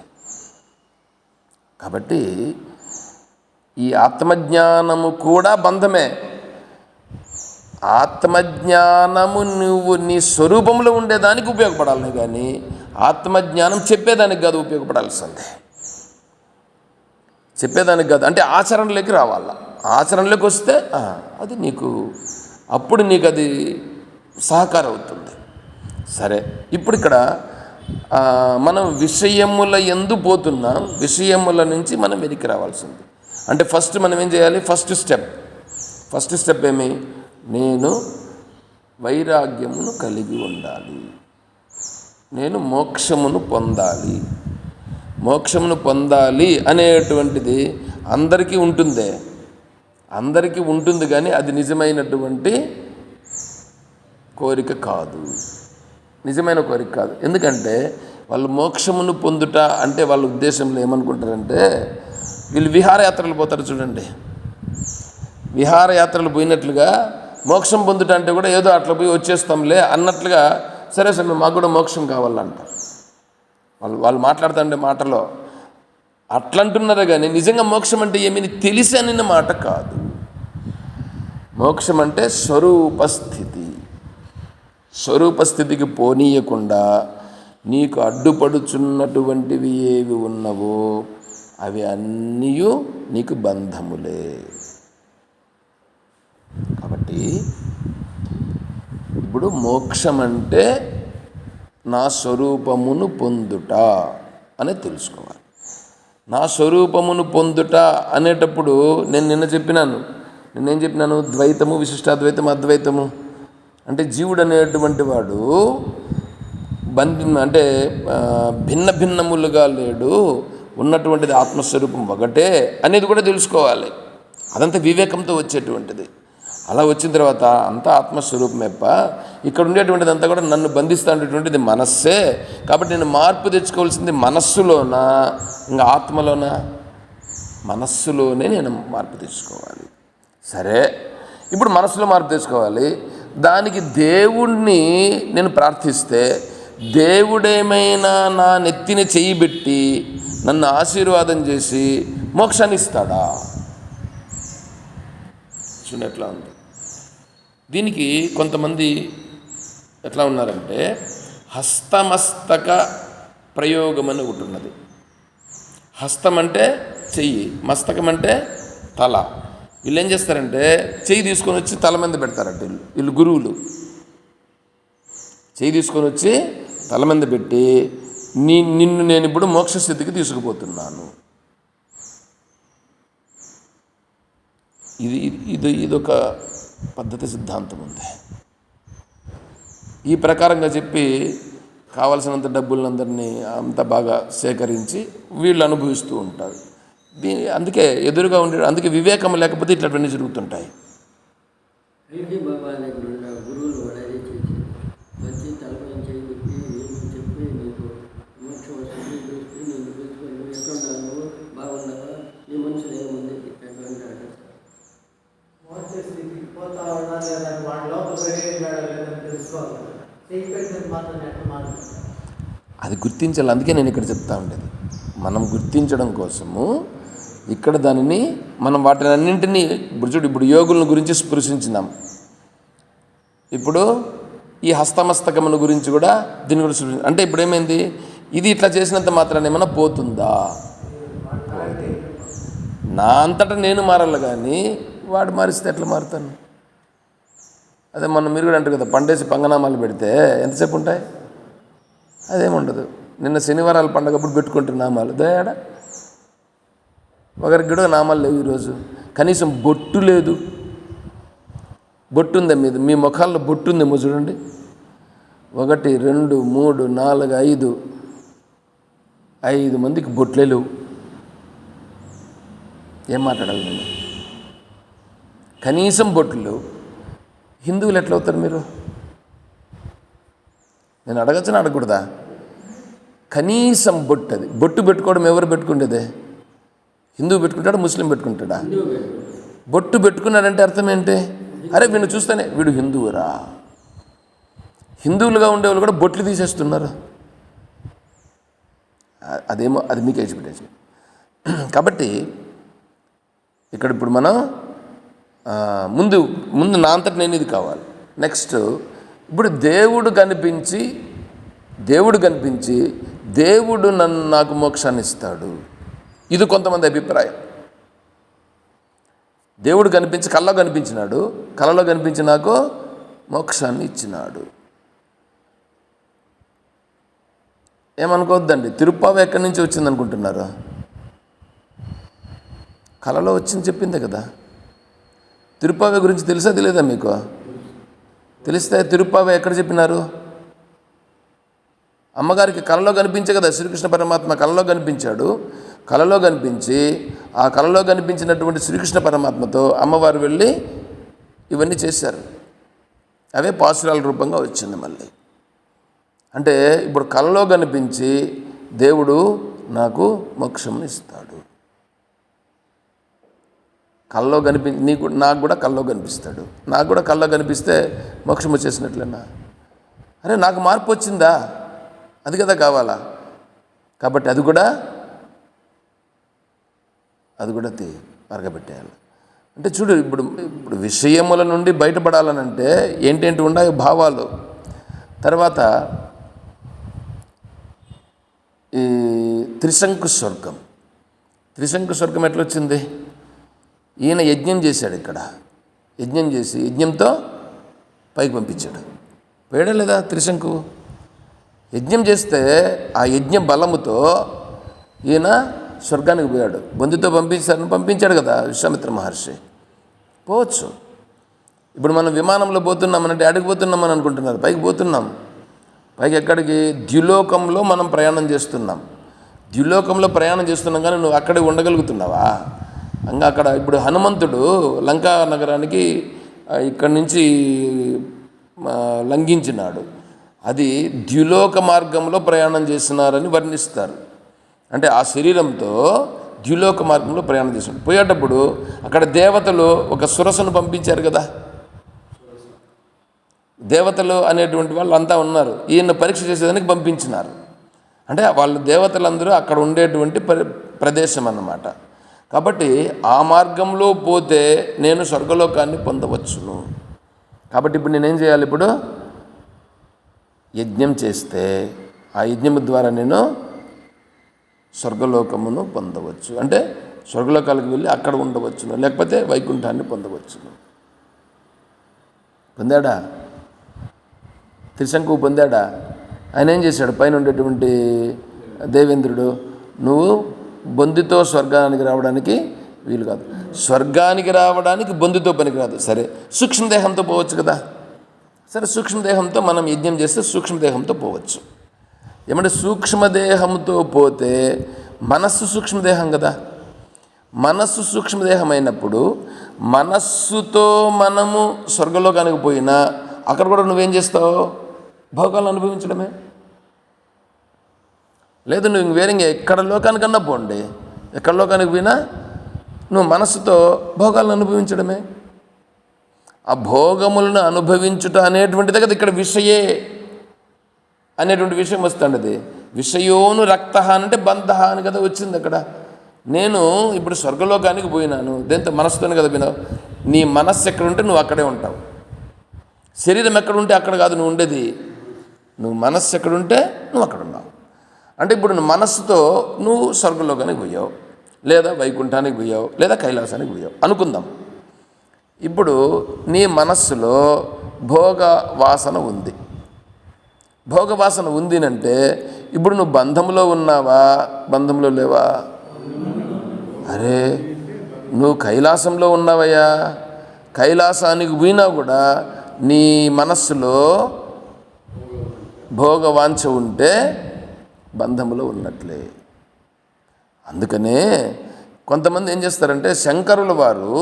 కాబట్టి ఈ ఆత్మజ్ఞానము కూడా బంధమే. ఆత్మజ్ఞానము నువ్వు నీ స్వరూపంలో ఉండేదానికి ఉపయోగపడాలి కానీ ఆత్మజ్ఞానం చెప్పేదానికి కాదు ఉపయోగపడాల్సిందే. చెప్పేదానికి కాదు, అంటే ఆచరణలోకి రావాల. ఆచరణలోకి వస్తే అది నీకు, అప్పుడు నీకు అది సహకారం అవుతుంది. సరే, ఇప్పుడు ఇక్కడ మనం విషయముల యందు పోతున్నాం. విషయముల నుంచి మనం వెనక్కి రావాల్సింది. అంటే ఫస్ట్ మనం ఏం చేయాలి? ఫస్ట్ స్టెప్ ఏమి? నేను వైరాగ్యమును కలిగి ఉండాలి. నేను మోక్షమును పొందాలి. మోక్షమును పొందాలి అనేటువంటిది అందరికీ ఉంటుందే, అందరికీ ఉంటుంది కానీ అది నిజమైనటువంటి కోరిక కాదు. నిజమైన కోరిక కాదు. ఎందుకంటే వాళ్ళు మోక్షమును పొందుట అంటే వాళ్ళ ఉద్దేశంలో ఏమనుకుంటారంటే, వీళ్ళు విహారయాత్రలు పోతారు చూడండి. విహారయాత్రలు పోయినట్లుగా మోక్షం పొందుట అంటే కూడా ఏదో అట్లా పోయి వచ్చేస్తాంలే అన్నట్లుగా, సరే సరే మాకు కూడా మోక్షం కావాలంటారు. వాళ్ళు మాట్లాడుతుండే మాటలో అట్లంటున్నారే కానీ నిజంగా మోక్షం అంటే ఏమీ తెలిసి అనిన మాట కాదు. మోక్షం అంటే స్వరూపస్థితి. స్వరూపస్థితికి పోనీయకుండా నీకు అడ్డుపడుచున్నటువంటివి ఏవి ఉన్నవో అవి అన్నీ నీకు బంధములే. కాబట్టి ఇప్పుడు మోక్షం అంటే నా స్వరూపమును పొందుట అని తెలుసుకోవాలి. నా స్వరూపమును పొందుట అనేటప్పుడు నేనేం చెప్పినాను? ద్వైతము, విశిష్టాద్వైతము, అద్వైతము. అంటే జీవుడు అనేటువంటి వాడు అంటే భిన్న భిన్నములుగా లేడు, ఉన్నటువంటిది ఆత్మస్వరూపం ఒకటే అనేది కూడా తెలుసుకోవాలి. అదంతా వివేకంతో వచ్చేటువంటిది. అలా వచ్చిన తర్వాత అంతా ఆత్మస్వరూపమేప్ప, ఇక్కడ ఉండేటువంటిది అంతా కూడా నన్ను బంధిస్తూ ఉండేటువంటిది మనస్సే. కాబట్టి నేను మార్పు తెచ్చుకోవాల్సింది మనస్సులోనా ఇంకా ఆత్మలోనా? మనస్సులోనే నేను మార్పు తెచ్చుకోవాలి. సరే, ఇప్పుడు మనస్సులో మార్పు తెచ్చుకోవాలి. దానికి దేవుణ్ణి నేను ప్రార్థిస్తే దేవుడేమైనా నా నెత్తిని చెయ్యి పెట్టి నన్ను ఆశీర్వాదం చేసి మోక్షాన్ని ఇస్తాడా? చూడట్లా ఉంది. దీనికి కొంతమంది ఎట్లా ఉన్నారంటే హస్తమస్తక ప్రయోగం అని ఒకటి ఉన్నది. హస్తం అంటే చెయ్యి, మస్తకం అంటే తల. వీళ్ళు ఏం చేస్తారంటే చెయ్యి తీసుకొని వచ్చి తల మీద పెడతారట. వీళ్ళు గురువులు చెయ్యి తీసుకొని వచ్చి తల మీద పెట్టి నిన్ను నేను ఇప్పుడు మోక్షస్థితికి తీసుకుపోతున్నాను. ఇదొక పద్ధతి, సిద్ధాంతం ఉంది. ఈ ప్రకారంగా చెప్పి కావలసినంత డబ్బులందరినీ అంతా బాగా సేకరించి వీళ్ళు అనుభవిస్తూ ఉంటారు. అందుకే ఎదురుగా అందుకే వివేకం లేకపోతే ఇట్లాంటివన్నీ జరుగుతుంటాయి. అయితే బాబా దగ్గర ఉన్న గురువులు కూడా అదే చేసి వచ్చి తలపై చేయి పెట్టి చెప్పి నీకు అది గుర్తించాలి. అందుకే నేను ఇక్కడ చెప్తా ఉండేది, మనం గుర్తించడం కోసము ఇక్కడ దానిని మనం వాటిని అన్నింటినీ ఇప్పుడు యోగుల గురించి స్పృశించినాం. ఇప్పుడు ఈ హస్తమస్తకముల గురించి కూడా దీని గురించి అంటే ఇప్పుడు ఏమైంది, ఇది ఇట్లా చేసినంత మాత్రాన్ని ఏమన్నా పోతుందా? పోదు. నా అంతటా నేను మారాలి, కానీ వాడు మారిస్తే ఎట్లా మారుతాను? అదే మీరు కూడా అంటారు కదా, పండేసి పంగనామాలు పెడితే ఎంతసేపు ఉంటాయి? అదేముండదు. నిన్న శనివారాల పండగప్పుడు పెట్టుకుంటున్న నామాలు దయాడ ఒకరికి కూడా నామాలు లేవు. ఈరోజు కనీసం బొట్టు లేదు. బొట్టు ఉందా మీద? మీ ముఖాల్లో బొట్టు ఉందేమో చూడండి. 1 2 3 4 5 మందికి బొట్లే లేవు. ఏం మాట్లాడాలి నేను? కనీసం బొట్లు లేవు. హిందువులు ఎట్లా అవుతారు మీరు? నేను అడగచ్చని అడగకూడదా? కనీసం బొట్టు, అది బొట్టు పెట్టుకోవడం ఎవరు పెట్టుకుండేదే? హిందువు పెట్టుకుంటాడా, ముస్లిం పెట్టుకుంటాడా? బొట్టు పెట్టుకున్నాడంటే అర్థం ఏంటి? అరే వీడిని చూస్తేనే వీడు హిందువురా. హిందువులుగా ఉండేవాళ్ళు కూడా బొట్లు తీసేస్తున్నారు. అదేమో అది మీకు ఎక్స్పెక్టేషన్. కాబట్టి ఇక్కడ ఇప్పుడు మనం ముందు నా అంతటి నేను ఇది కావాలి. నెక్స్ట్ ఇప్పుడు దేవుడు కనిపించి దేవుడు నాకు మోక్షాన్ని ఇస్తాడు. ఇది కొంతమంది అభిప్రాయం. దేవుడు కనిపించి కళ్ళలో కనిపించినాడు, కళ్ళలో కనిపించి నాకు మోక్షాన్ని ఇచ్చినాడు. ఏమనుకోవద్దండి, తిరుప్పావ ఎక్కడి నుంచి వచ్చింది అనుకుంటున్నారు? కళలో వచ్చింది చెప్పిందే కదా. తిరుప్పావ గురించి తెలుసా తెలియదా మీకు? తెలిస్తే తిరుప్పావ ఎక్కడ చెప్పినారు? అమ్మగారికి కళలో కనిపించే కదా శ్రీకృష్ణ పరమాత్మ కళలో కనిపించాడు. కళలో కనిపించి ఆ కళలో కనిపించినటువంటి శ్రీకృష్ణ పరమాత్మతో అమ్మవారు వెళ్ళి ఇవన్నీ చేశారు. అవే పాసురాల రూపంగా వచ్చింది మళ్ళీ. అంటే ఇప్పుడు కళలో కనిపించి దేవుడు నాకు మోక్షం ఇస్తాడు. కళ్ళలో నాకు కూడా కళ్ళలో కనిపిస్తాడు. నాకు కూడా కళ్ళలో కనిపిస్తే మోక్షం వచ్చేసినట్లేనా? అరే నాకు మార్పు వచ్చిందా? అది కదా కావాలా. కాబట్టి అది కూడా మరగబెట్టేయాలి. అంటే చూడు, ఇప్పుడు విషయముల నుండి బయటపడాలనంటే ఏంటేంటి ఉన్నాయి భావాలు. తర్వాత ఈ త్రిశంకు స్వర్గం ఎట్లొచ్చింది? ఈయన యజ్ఞం చేశాడు. ఇక్కడ యజ్ఞం చేసి యజ్ఞంతో పైకి పంపించాడు. పోయాడా లేదా? త్రిశంకు యజ్ఞం చేస్తే ఆ యజ్ఞ బలముతో ఈయన స్వర్గానికి పోయాడు. బొందితో పంపించాడు కదా విశ్వామిత్ర మహర్షి. పోవచ్చు. ఇప్పుడు మనం విమానంలో పోతున్నామనంటే అడిగి పోతున్నామని అనుకుంటున్నారు. పైకి పోతున్నాం. పైకి ఎక్కడికి? ద్యులోకంలో మనం ప్రయాణం చేస్తున్నాం. ద్యులోకంలో ప్రయాణం చేస్తున్నాం, కానీ నువ్వు అక్కడే ఉండగలుగుతున్నావా? ఇంకా అక్కడ ఇప్పుడు హనుమంతుడు లంకా నగరానికి ఇక్కడి నుంచి లంఘించినాడు. అది ద్యులోక మార్గంలో ప్రయాణం చేస్తున్నారని వర్ణిస్తారు. అంటే ఆ శరీరంతో ద్యులోక మార్గంలో ప్రయాణం చేస్తున్నాడు. పోయేటప్పుడు అక్కడ దేవతలు ఒక సురసను పంపించారు కదా. దేవతలు అనేటువంటి వాళ్ళు అంతా ఉన్నారు. ఈయన పరీక్ష చేసేదానికి పంపించినారు. అంటే వాళ్ళ దేవతలందరూ అక్కడ ఉండేటువంటి ప్రదేశం అన్నమాట. కాబట్టి ఆ మార్గంలో పోతే నేను స్వర్గలోకాన్ని పొందవచ్చును. కాబట్టి ఇప్పుడు నేనేం చేయాలి? ఇప్పుడు యజ్ఞం చేస్తే ఆ యజ్ఞం ద్వారా నేను స్వర్గలోకమును పొందవచ్చు. అంటే స్వర్గలోకాలకు వెళ్ళి అక్కడ ఉండవచ్చును, లేకపోతే వైకుంఠాన్ని పొందవచ్చును. పొందాడా? త్రిశంకు పొందాడా? ఆయన ఏం చేశాడు? పైన ఉండేటువంటి దేవేంద్రుడు, నువ్వు బొందితో స్వర్గానికి రావడానికి వీలు కాదు. స్వర్గానికి రావడానికి బొందితో పనికిరాదు. సరే, సూక్ష్మదేహంతో పోవచ్చు కదా. సరే, సూక్ష్మదేహంతో మనం యజ్ఞం చేస్తే సూక్ష్మదేహంతో పోవచ్చు. ఏమంటే సూక్ష్మదేహంతో పోతే మనస్సు సూక్ష్మదేహం కదా. మనస్సు సూక్ష్మదేహం అయినప్పుడు మనస్సుతో మనము స్వర్గలోకానికి పోయినా అక్కడ కూడా నువ్వేం చేస్తావు? భోగాలను అనుభవించడమే. లేదు నువ్వు వేరే ఎక్కడ లోకానికన్నా పోండి, ఎక్కడ లోకానికి పోయినా నువ్వు మనస్సుతో భోగాలను అనుభవించడమే. ఆ భోగములను అనుభవించుట అనేటువంటిదే కదా ఇక్కడ విషయే అనేటువంటి విషయం వస్తుంది. విషయోను రక్త అంటే బంధ అని కదా వచ్చింది అక్కడ. నేను ఇప్పుడు స్వర్గలోకానికి పోయినాను, దేంతో? మనస్సుతోనే కదా పోయినావు. నీ మనస్సు ఎక్కడ ఉంటే నువ్వు అక్కడే ఉంటావు. శరీరం ఎక్కడ ఉంటే అక్కడ కాదు నువ్వు ఉండేది. నువ్వు మనస్సు ఎక్కడుంటే నువ్వు అక్కడ ఉన్నావు. అంటే ఇప్పుడు నువ్వు మనస్సుతో నువ్వు స్వర్గలోకానికి పోయావు, లేదా వైకుంఠానికి పోయావు, లేదా కైలాసానికి పోయావు అనుకుందాం. ఇప్పుడు నీ మనస్సులో భోగ వాసన ఉంది. భోగ వాసన ఉంది అంటే ఇప్పుడు నువ్వు బంధంలో ఉన్నావా, బంధంలో లేవా? అరే నువ్వు కైలాసంలో ఉన్నావయ్యా. కైలాసానికి పోయినా కూడా నీ మనస్సులో భోగవాంఛ ఉంటే బంధంలో ఉన్నట్లే. అందుకనే కొంతమంది ఏం చేస్తారంటే శంకరుల వారు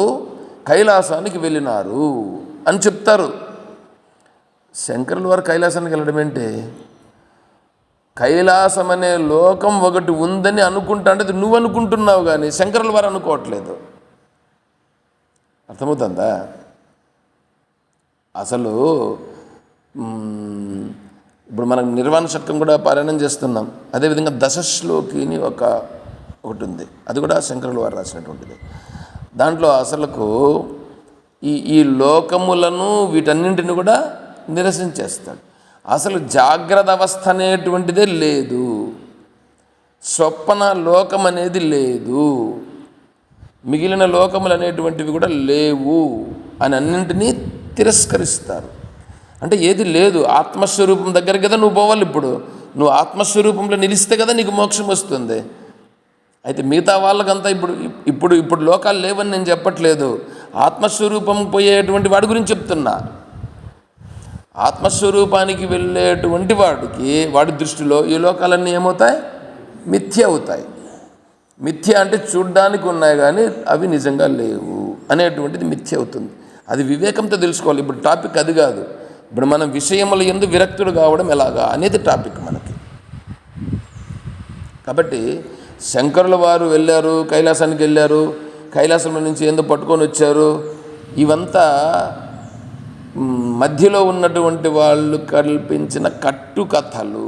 కైలాసానికి వెళ్ళినారు అని చెప్తారు. శంకరుల వారు కైలాసానికి వెళ్ళడం ఏంటి? కైలాసం అనే లోకం ఒకటి ఉందని అనుకుంటా అంటే నువ్వు అనుకుంటున్నావు కానీ శంకరుల వారు అనుకోవట్లేదు. అర్థమవుతుందా? అసలు ఇప్పుడు మనం నిర్వాణ షట్కం కూడా పారాయణం చేస్తున్నాం. అదేవిధంగా దశశ్లోకిని ఒకటి ఉంది, అది కూడా శంకరుల వారు రాసినటువంటిది. దాంట్లో అసలుకు ఈ లోకములను వీటన్నింటిని కూడా నిరసించేస్తాడు. అసలు జాగ్రత్త అవస్థ అనేటువంటిదే లేదు, స్వప్న లోకం అనేది లేదు, మిగిలిన లోకములు అనేటువంటివి కూడా లేవు అని అన్నింటినీ తిరస్కరిస్తారు. అంటే ఏది లేదు, ఆత్మస్వరూపం దగ్గర కదా నువ్వు పోవాలి. ఇప్పుడు నువ్వు ఆత్మస్వరూపంలో నిలిస్తే కదా నీకు మోక్షం వస్తుంది. అయితే మిగతా వాళ్ళకంతా ఇప్పుడు లోకాలు లేవని నేను చెప్పట్లేదు, ఆత్మస్వరూపం పోయేటువంటి వాడి గురించి చెప్తున్నా. ఆత్మస్వరూపానికి వెళ్ళేటువంటి వాడి దృష్టిలో ఈ లోకాలన్నీ ఏమవుతాయి? మిథ్య అవుతాయి. మిథ్య అంటే చూడ్డానికి ఉన్నాయి కానీ అవి నిజంగా లేవు అనేటువంటిది మిథ్య అవుతుంది. అది వివేకంతో తెలుసుకోవాలి. ఇప్పుడు టాపిక్ అది కాదు. ఇప్పుడు మనం విషయముల యందు విరక్తుడు కావడం ఎలాగా అనేది టాపిక్ మనకి. కాబట్టి శంకరుల వారు వెళ్ళారు, కైలాసానికి వెళ్ళారు, కైలాసంలో నుంచి ఏందో పట్టుకొని వచ్చారు. ఇవంతా మధ్యలో ఉన్నటువంటి వాళ్ళు కల్పించిన కట్టుకథలు.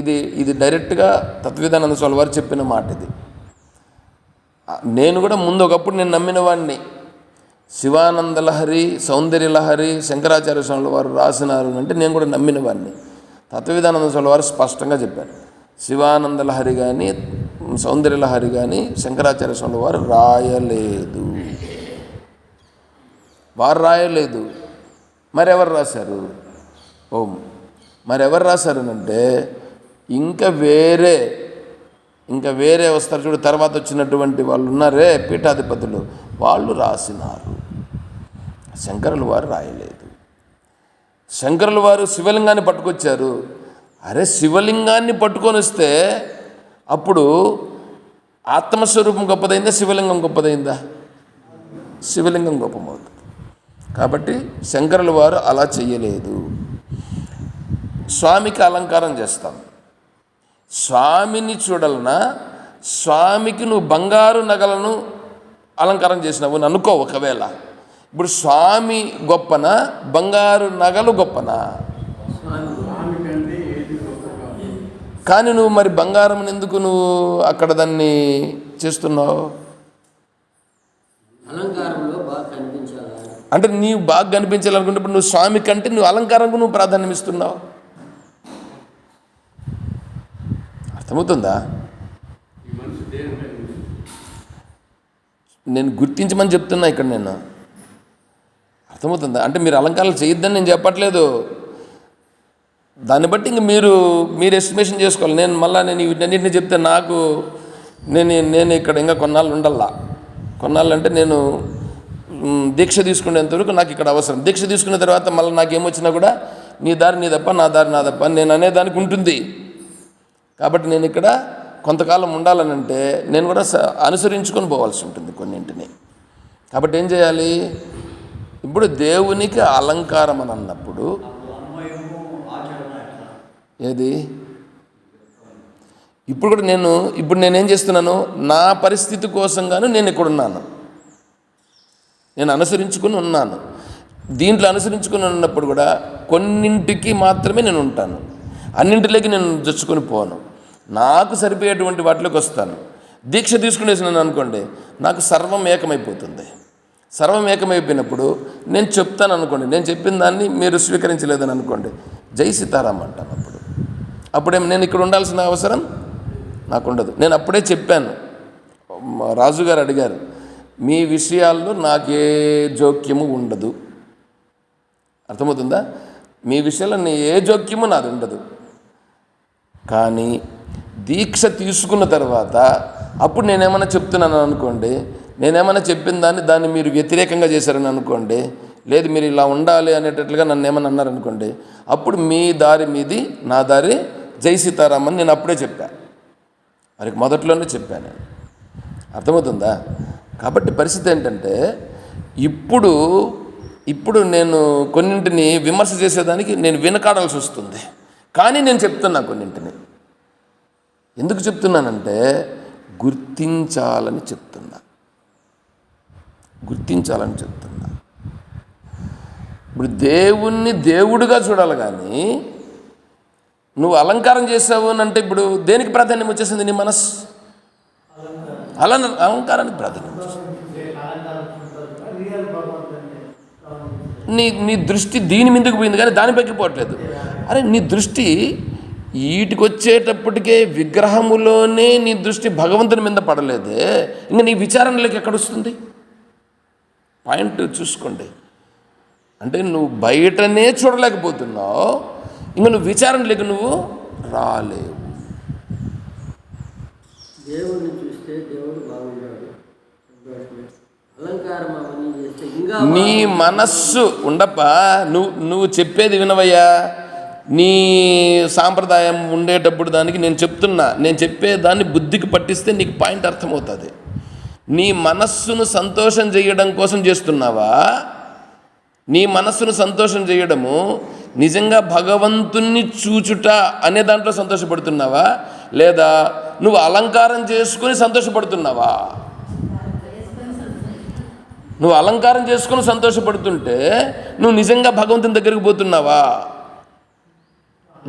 ఇది డైరెక్ట్గా తత్వవేదానంద స్వామి వారు చెప్పిన మాట. ఇది నేను కూడా ముందు ఒకప్పుడు నేను నమ్మిన వాడిని. శివానంద లహరి, సౌందర్య లహరి శంకరాచార్య స్వామి వారు రాసినారు అంటే నేను కూడా నమ్మిన వాడిని. తత్వవేదానంద స్వామి వారు స్పష్టంగా చెప్పారు, శివానంద లహరి కానీ సౌందర్య లహరి కానీ శంకరాచార్య స్వామి వారు రాయలేదు. వారు రాయలేదు, మరెవరు రాశారు? మరెవరు రాశారు అంటే ఇంకా వేరే వస్తారు చూడు, తర్వాత వచ్చినటువంటి వాళ్ళు ఉన్నారే పీఠాధిపతులు, వాళ్ళు రాసినారు. శంకరుల వారు రాయలేదు. శంకరుల వారు శివలింగాన్ని పట్టుకొచ్చారు. అరే శివలింగాన్ని పట్టుకొని వస్తే అప్పుడు ఆత్మస్వరూపం గొప్పదైందా, శివలింగం గొప్పదైందా? శివలింగం గొప్పమవుతుంది. కాబట్టి శంకరుల వారు అలా చెయ్యలేదు. స్వామికి అలంకారం చేస్తాం. స్వామిని చూడాలన్నా స్వామికి నువ్వు బంగారు నగలను అలంకారం చేసినావు అని అనుకో. ఒకవేళ ఇప్పుడు స్వామి గొప్పనా, బంగారు నగలు గొప్పనా? కానీ నువ్వు మరి బంగారం ఎందుకు నువ్వు అక్కడ దాన్ని చేస్తున్నావు? అలంకారంలో బాగా కనిపించాలి అంటే నీవు బాగా కనిపించాలనుకున్నప్పుడు నువ్వు స్వామి కంటే నువ్వు అలంకారంకు నువ్వు ప్రాధాన్యం ఇస్తున్నావు. అర్థమవుతుందా? నేను గుర్తించమని చెప్తున్నా ఇక్కడ. నేను అర్థమవుతుందా? అంటే మీరు అలంకారాలు చేయొద్దని నేను చెప్పట్లేదు. దాన్ని బట్టి ఇంక మీరు ఎస్టిమేషన్ చేసుకోవాలి. నేను వీటన్నింటినీ చెప్తే నేను ఇక్కడ ఇంకా కొన్నాళ్ళంటే నేను దీక్ష తీసుకునేంతవరకు నాకు ఇక్కడ అవసరం. దీక్ష తీసుకున్న తర్వాత మళ్ళీ నాకేమొచ్చినా కూడా నీ దారి నీ తప్ప, నా దారి నా తప్ప అని నేను అనేదానికి ఉంటుంది. కాబట్టి నేను ఇక్కడ కొంతకాలం ఉండాలనంటే నేను కూడా అనుసరించుకొని పోవాల్సి ఉంటుంది కొన్నింటిని. కాబట్టి ఏం చేయాలి? ఇప్పుడు దేవునికి అలంకారం అని అన్నప్పుడు ఏది? ఇప్పుడు నేనేం చేస్తున్నాను? నా పరిస్థితి కోసం గాను నేను ఇక్కడున్నాను. నేను అనుసరించుకుని ఉన్నాను. దీంట్లో అనుసరించుకుని ఉన్నప్పుడు కూడా కొన్నింటికి మాత్రమే నేను ఉంటాను, అన్నింటిలోకి నేను జొచ్చుకొని పోను. నాకు సరిపోయేటువంటి వాటిలోకి వస్తాను. దీక్ష తీసుకునేసినాను అనుకోండి, నాకు సర్వం ఏకమైపోతుంది. సర్వం ఏకమైపోయినప్పుడు నేను చెప్తాను అనుకోండి, నేను చెప్పిన దాన్ని మీరు స్వీకరించలేదని అనుకోండి, జై సీతారాం అంటాను. అప్పుడేం నేను ఇక్కడ ఉండాల్సిన అవసరం నాకు ఉండదు. నేను అప్పుడే చెప్పాను. రాజుగారు అడిగారు, మీ విషయాల్లో నాకే జోక్యము ఉండదు. అర్థమవుతుందా? మీ విషయంలో ఏ జోక్యము నాది ఉండదు. కానీ దీక్ష తీసుకున్న తర్వాత అప్పుడు నేనేమైనా చెప్తున్నాను అనుకోండి, నేనేమైనా చెప్పిన దాన్ని మీరు వ్యతిరేకంగా చేశారని అనుకోండి, లేదు మీరు ఇలా ఉండాలి అనేటట్లుగా నన్ను ఏమన్నా అన్నారనుకోండి, అప్పుడు మీ దారి మీది, నా దారి జై సీతారాం అని నేను అప్పుడే చెప్పాను. మరి మొదట్లోనే చెప్పాను నేను. అర్థమవుతుందా? కాబట్టి పరిస్థితి ఏంటంటే, ఇప్పుడు నేను కొన్నింటిని విమర్శ చేసేదానికి నేను వెనకాడాల్సి వస్తుంది. కానీ నేను చెప్తున్నా కొన్నింటిని. ఎందుకు చెప్తున్నానంటే గుర్తించాలని చెప్తున్నా. ఇప్పుడు దేవుణ్ణి దేవుడిగా చూడాలి. కానీ నువ్వు అలంకారం చేసావు అని అంటే ఇప్పుడు దేనికి ప్రాధాన్యం వచ్చేసింది? నీ మనస్సు అలంకారానికి ప్రాధాన్యం వచ్చేసింది. నీ దృష్టి దీని మీదకి పోయింది కానీ దాని పైకి పోవట్లేదు. అరే నీ దృష్టి వీటికి వచ్చేటప్పటికే విగ్రహములోనే నీ దృష్టి భగవంతుని మీద పడలేదే, ఇంకా నీ విచారణలోకి ఎక్కడొస్తుంది? పాయింట్ చూసుకోండి. అంటే నువ్వు బయటనే చూడలేకపోతున్నావు, ఇంకా నువ్వు విచారణలోకి నువ్వు రాలేవు. దేవుడిని చూస్తే దేవుడు బాగుంటాడు, అలంకారం అవన్నీ చేస్తే ఇంకా నీ మనస్సు ఉండప్పా. నువ్వు చెప్పేది వినవయ్యా. నీ సాంప్రదాయం ఉండేటప్పుడు దానికి నేను చెప్తున్నా, నేను చెప్పేదాన్ని బుద్ధికి పట్టిస్తే నీకు పాయింట్ అర్థమవుతుంది. నీ మనస్సును సంతోషం చేయడం కోసం చేస్తున్నావా? నీ మనస్సును సంతోషం చేయడము నిజంగా భగవంతుణ్ణి చూచుట అనే దాంట్లో సంతోషపడుతున్నావా, లేదా నువ్వు అలంకారం చేసుకుని సంతోషపడుతున్నావా? నువ్వు అలంకారం చేసుకుని సంతోషపడుతుంటే నువ్వు నిజంగా భగవంతుని దగ్గరికి పోతున్నావా?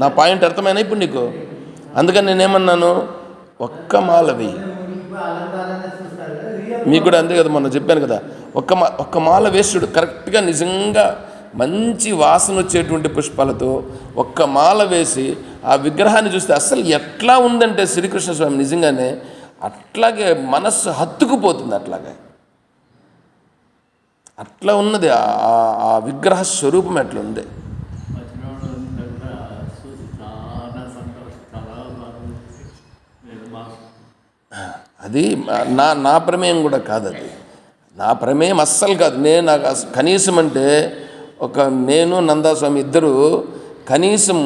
నా పాయింట్ అర్థమైనా ఇప్పుడు నీకు? అందుకని నేనేమన్నాను, ఒక్క మాల వెయ్యి. మీకు కూడా అంతే కదా, మొన్న చెప్పాను కదా, ఒక్క మాల వేసుడు కరెక్ట్గా నిజంగా మంచి వాసన వచ్చేటువంటి పుష్పాలతో ఒక్క మాల వేసి ఆ విగ్రహాన్ని చూస్తే అసలు ఎట్లా ఉందంటే శ్రీకృష్ణ స్వామి నిజంగానే అట్లాగే మనస్సు హత్తుకుపోతుంది. అట్లా ఉన్నది ఆ విగ్రహ స్వరూపం ఎట్లా ఉంది. అది నా ప్రమేయం కూడా కాదు, అది నా ప్రమేయం అస్సలు కాదు. నాకు కనీసం అంటే నేను నందాస్వామి ఇద్దరు కనీసం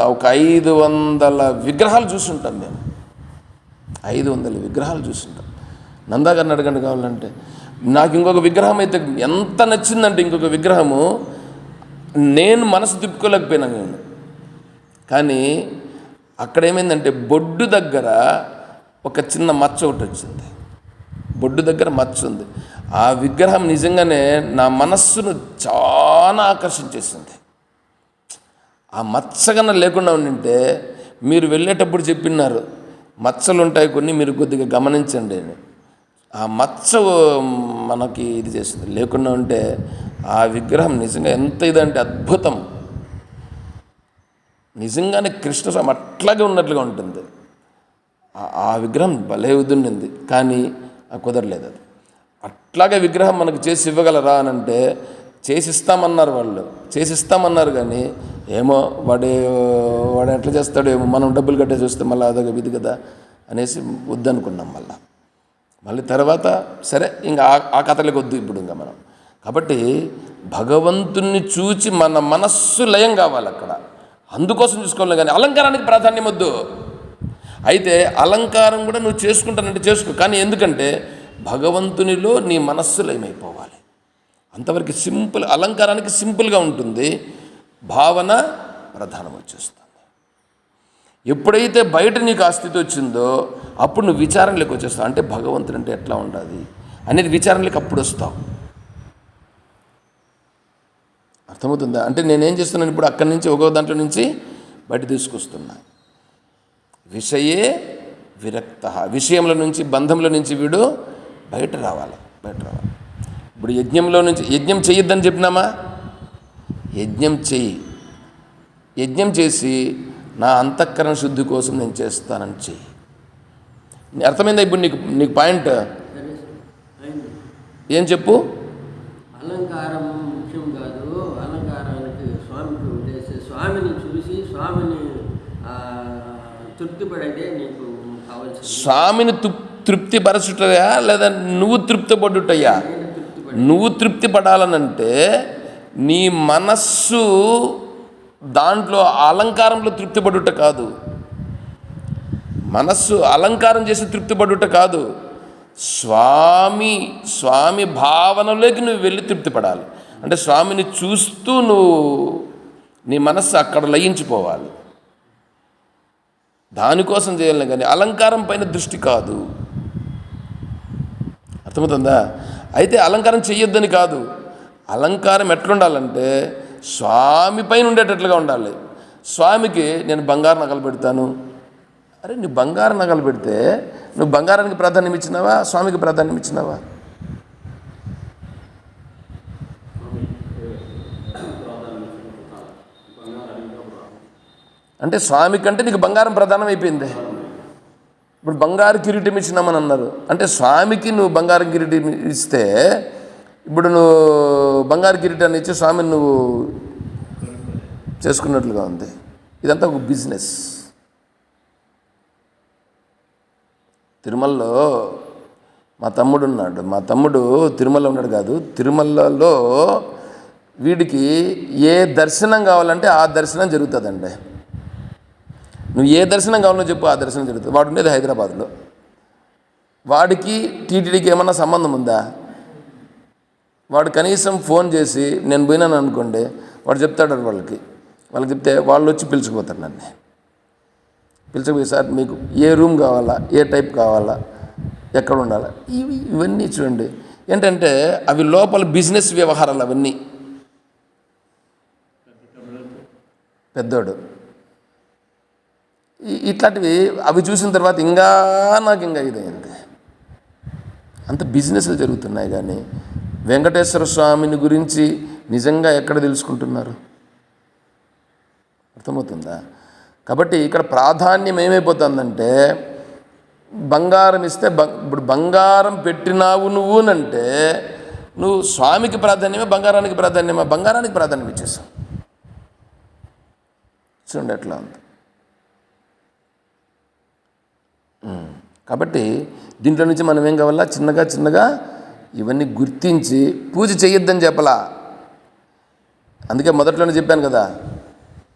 ఒక 500 విగ్రహాలు చూసుంటాం. మేము 500 విగ్రహాలు చూసుంటాం. నందాగారిని అడగండి కావాలంటే. నాకు ఇంకొక విగ్రహం అయితే ఎంత నచ్చిందంటే, ఇంకొక విగ్రహము నేను మనసు తిప్పుకోలేకపోయినా నేను. కానీ అక్కడ ఏమైందంటే బొడ్డు దగ్గర ఒక చిన్న మచ్చ ఒకటి వచ్చింది. బొడ్డు దగ్గర మచ్చ ఉంది. ఆ విగ్రహం నిజంగానే నా మనస్సును చాలా ఆకర్షించేసింది. ఆ మచ్చగన లేకుండా ఉండింటే, మీరు వెళ్ళేటప్పుడు చెప్పినారు మచ్చలు ఉంటాయి కొన్ని, మీరు కొద్దిగా గమనించండి అని. ఆ మచ్చ మనకి ఇది చేస్తుంది. లేకుండా ఉంటే ఆ విగ్రహం నిజంగా ఎంత ఇదంటే అద్భుతం. నిజంగానే కృష్ణస్వామి అట్లాగే ఉన్నట్లుగా ఉంటుంది. ఆ విగ్రహం భలే ఉదుండింది. కానీ కుదరలేదు. అది అట్లాగే విగ్రహం మనకు చేసి ఇవ్వగలరా అని అంటే చేసిస్తామన్నారు వాళ్ళు, చేసిస్తామన్నారు. కానీ ఏమో వాడు ఎట్లా చేస్తాడో ఏమో, మనం డబ్బులు కట్టే చూస్తే మళ్ళీ అదొక విధి కదా అనేసి వద్దనుకున్నాం. మళ్ళీ తర్వాత సరే ఇంకా ఆ కథలకు వద్దు ఇప్పుడు ఇంకా మనం. కాబట్టి భగవంతుణ్ణి చూచి మన మనస్సు లయం కావాలి అక్కడ, అందుకోసం చూసుకోవాలి. కానీ అలంకారానికి ప్రాధాన్యం వద్దు. అయితే అలంకారం కూడా నువ్వు చేసుకుంటానంటే చేసుకో, కానీ ఎందుకంటే భగవంతునిలో నీ మనస్సు లయమైపోవాలి. అంతవరకు సింపుల్. అలంకారానికి సింపుల్గా ఉంటుంది, భావన ప్రధానం వచ్చేస్తుంది. ఎప్పుడైతే బయట నీకు ఆ స్థితి వచ్చిందో అప్పుడు నువ్వు విచారణలోకి వచ్చేస్తావు. అంటే భగవంతుడు అంటే ఎట్లా ఉండాలి అనేది విచారణలోకి అప్పుడు వస్తావు. అర్థమవుతుందా? అంటే నేనేం చేస్తున్నాను ఇప్పుడు, అక్కడి నుంచి ఒక్కో దాంట్లో నుంచి బయట తీసుకొస్తున్నా. విషయే విరక్త, విషయంలో నుంచి, బంధంలో నుంచి వీడు బయట రావాలి. ఇప్పుడు యజ్ఞంలో నుంచి, యజ్ఞం చెయ్యొద్దని చెప్పినామా? యజ్ఞం చెయ్యి, యజ్ఞం చేసి నా అంతఃకరణ శుద్ధి కోసం నేను చేస్తానని చెయ్యి. అర్థమైందా ఇప్పుడు నీకు పాయింట్? సరే అయింది. ఏం చెప్పు? అలంకారం ముఖ్యం కాదు, అలంకారానికి స్వామికి ఉండేసి స్వామిని చూసి స్వామిని తృప్తిపడైతే నీకు కావాల్సింది. స్వామిని తృప్తి పరచుటయా లేదా నువ్వు తృప్తి పడుటయ్యా? నువ్వు తృప్తి పడాలనంటే నీ మనస్సు దాంట్లో అలంకారంలో తృప్తి పడుట కాదు, మనస్సు అలంకారం చేసి తృప్తి పడుట కాదు, స్వామి భావనలోకి నువ్వు వెళ్ళి తృప్తి పడాలి. అంటే స్వామిని చూస్తూ నువ్వు నీ మనస్సు అక్కడ లయించిపోవాలి. దానికోసం చేయాలి కానీ అలంకారం పైన దృష్టి కాదు. అర్థమవుతుందా? అయితే అలంకారం చెయ్యొద్దని కాదు, అలంకారం ఎట్లుండాలంటే స్వామి పైన ఉండేటట్లుగా ఉండాలి. స్వామికి నేను బంగారు నగలు పెడతాను, అరే నువ్వు బంగారు నగలు పెడితే నువ్వు బంగారానికి ప్రాధాన్యం ఇచ్చినావా, స్వామికి ప్రాధాన్యం ఇచ్చినావా? అంటే స్వామి కంటే నీకు బంగారం ప్రధానం అయిపోయింది. ఇప్పుడు బంగారు కిరీటం ఇచ్చినామని అన్నారు, అంటే స్వామికి నువ్వు బంగారం కిరీటం ఇస్తే ఇప్పుడు నువ్వు బంగారు కిరీటాన్ని ఇచ్చి స్వామిని నువ్వు చేసుకున్నట్లుగా ఉంది. ఇదంతా ఒక బిజినెస్. తిరుమలలో మా తమ్ముడు ఉన్నాడు, మా తమ్ముడు తిరుమలలో ఉన్నాడు కాదు, తిరుమలలో వీడికి ఏ దర్శనం కావాలంటే ఆ దర్శనం జరుగుతుందండి. నువ్వు ఏ దర్శనం కావాలో చెప్పు, ఆ దర్శనం జరుగుతుంది. వాడు ఉండేది హైదరాబాద్లో. వాడికి టీటీడీకి ఏమన్నా సంబంధం ఉందా? వాడు కనీసం ఫోన్ చేసి నేను పోయినాను అనుకోండి, వాడు చెప్తాడు వాళ్ళకి చెప్తే వాళ్ళు వచ్చి పిలుచుకుపోతారు నన్ను. పిలుచుకుపోయి సార్ మీకు ఏ రూమ్ కావాలా, ఏ టైప్ కావాలా, ఎక్కడ ఉండాలా, ఇవన్నీ చూడండి. ఏంటంటే అవి లోపల బిజినెస్ వ్యవహారాలు. అవన్నీ పెద్దోడు ఇట్లాంటివి అవి చూసిన తర్వాత నాకు ఇదైంది. అంత బిజినెస్లు జరుగుతున్నాయి. కానీ వెంకటేశ్వర స్వామిని గురించి నిజంగా ఎక్కడ తెలుసుకుంటున్నారు? అర్థమవుతుందా? కాబట్టి ఇక్కడ ప్రాధాన్యం ఏమైపోతుందంటే బంగారం ఇస్తే ఇప్పుడు బంగారం పెట్టినావు నువ్వునంటే నువ్వు స్వామికి ప్రాధాన్యమే, బంగారానికి ప్రాధాన్యమా? బంగారానికి ప్రాధాన్యం ఇచ్చేసావు. చూడండి ఎట్లా ఉంది. కాబట్టి దీంట్లో నుంచి మనం ఏం కావాలా, చిన్నగా ఇవన్నీ గుర్తించి పూజ చేయొద్దని చెప్పలా. అందుకే మొదట్లోనే చెప్పాను కదా,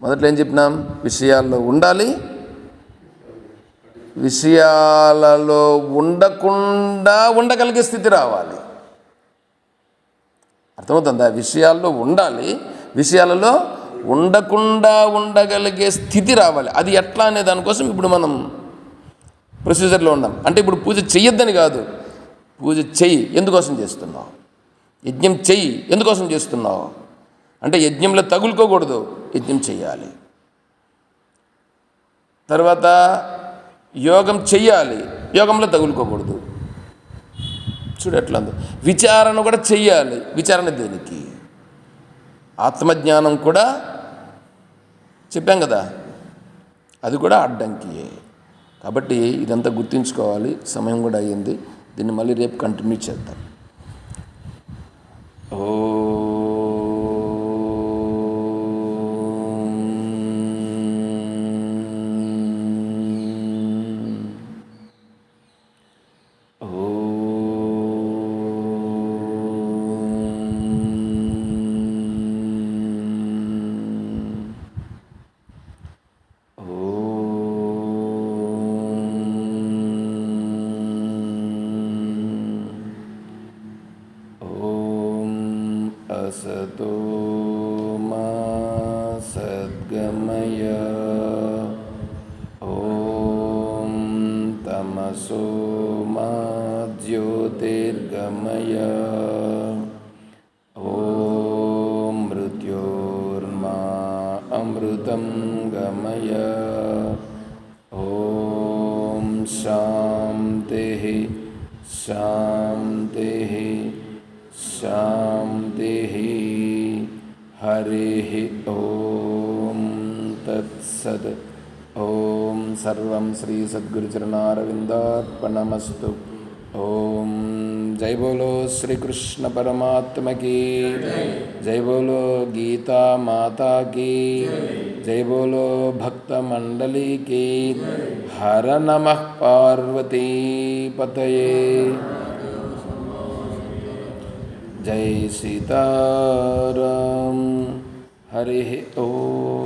మొదట్లో ఏం చెప్పినాం? విషయాల్లో ఉండాలి, విషయాలలో ఉండకుండా ఉండగలిగే స్థితి రావాలి. అర్థమవుతుందా? విషయాల్లో ఉండాలి, విషయాలలో ఉండకుండా ఉండగలిగే స్థితి రావాలి. అది ఎట్లా అనే దానికోసం ఇప్పుడు మనం ప్రొసీజర్లో ఉన్నాం. అంటే ఇప్పుడు పూజ చెయ్యొద్దని కాదు, పూజ చెయ్యి. ఎందుకోసం చేస్తున్నావు? యజ్ఞం చెయ్యి. ఎందుకోసం చేస్తున్నావు? అంటే యజ్ఞంలో తగులుకోకూడదు, యజ్ఞం చెయ్యాలి. తర్వాత యోగం చెయ్యాలి, యోగంలో తగులుకోకూడదు. చూడు ఎట్లా ఉంది. విచారణ కూడా చెయ్యాలి. విచారణ దేనికి? ఆత్మజ్ఞానం కూడా చెప్పాం కదా, అది కూడా అడ్డంకియే. కాబట్టి ఇదంతా గుర్తుంచుకోవాలి. సమయం కూడా అయ్యింది. దీన్ని మళ్ళీ రేపు కంటిన్యూ చేద్దాం. असतो मा सद्गमय, ॐ तमसो मा ज्योतिर्गमय, ॐ मृत्योर्मा శాంతి శాంతి. హరి ఓం తత్సత్. ఓం సర్వం శ్రీ సద్గురుచరణారవిందార్పణమస్తు. ఓం జై బోలో శ్రీకృష్ణ పరమాత్మకి జై బోలో గీతా మాతాకి జై బోలో భక్త మండలికి. హర నమః పార్వతీపతయే. జై సీతారాం. హరి ఓం.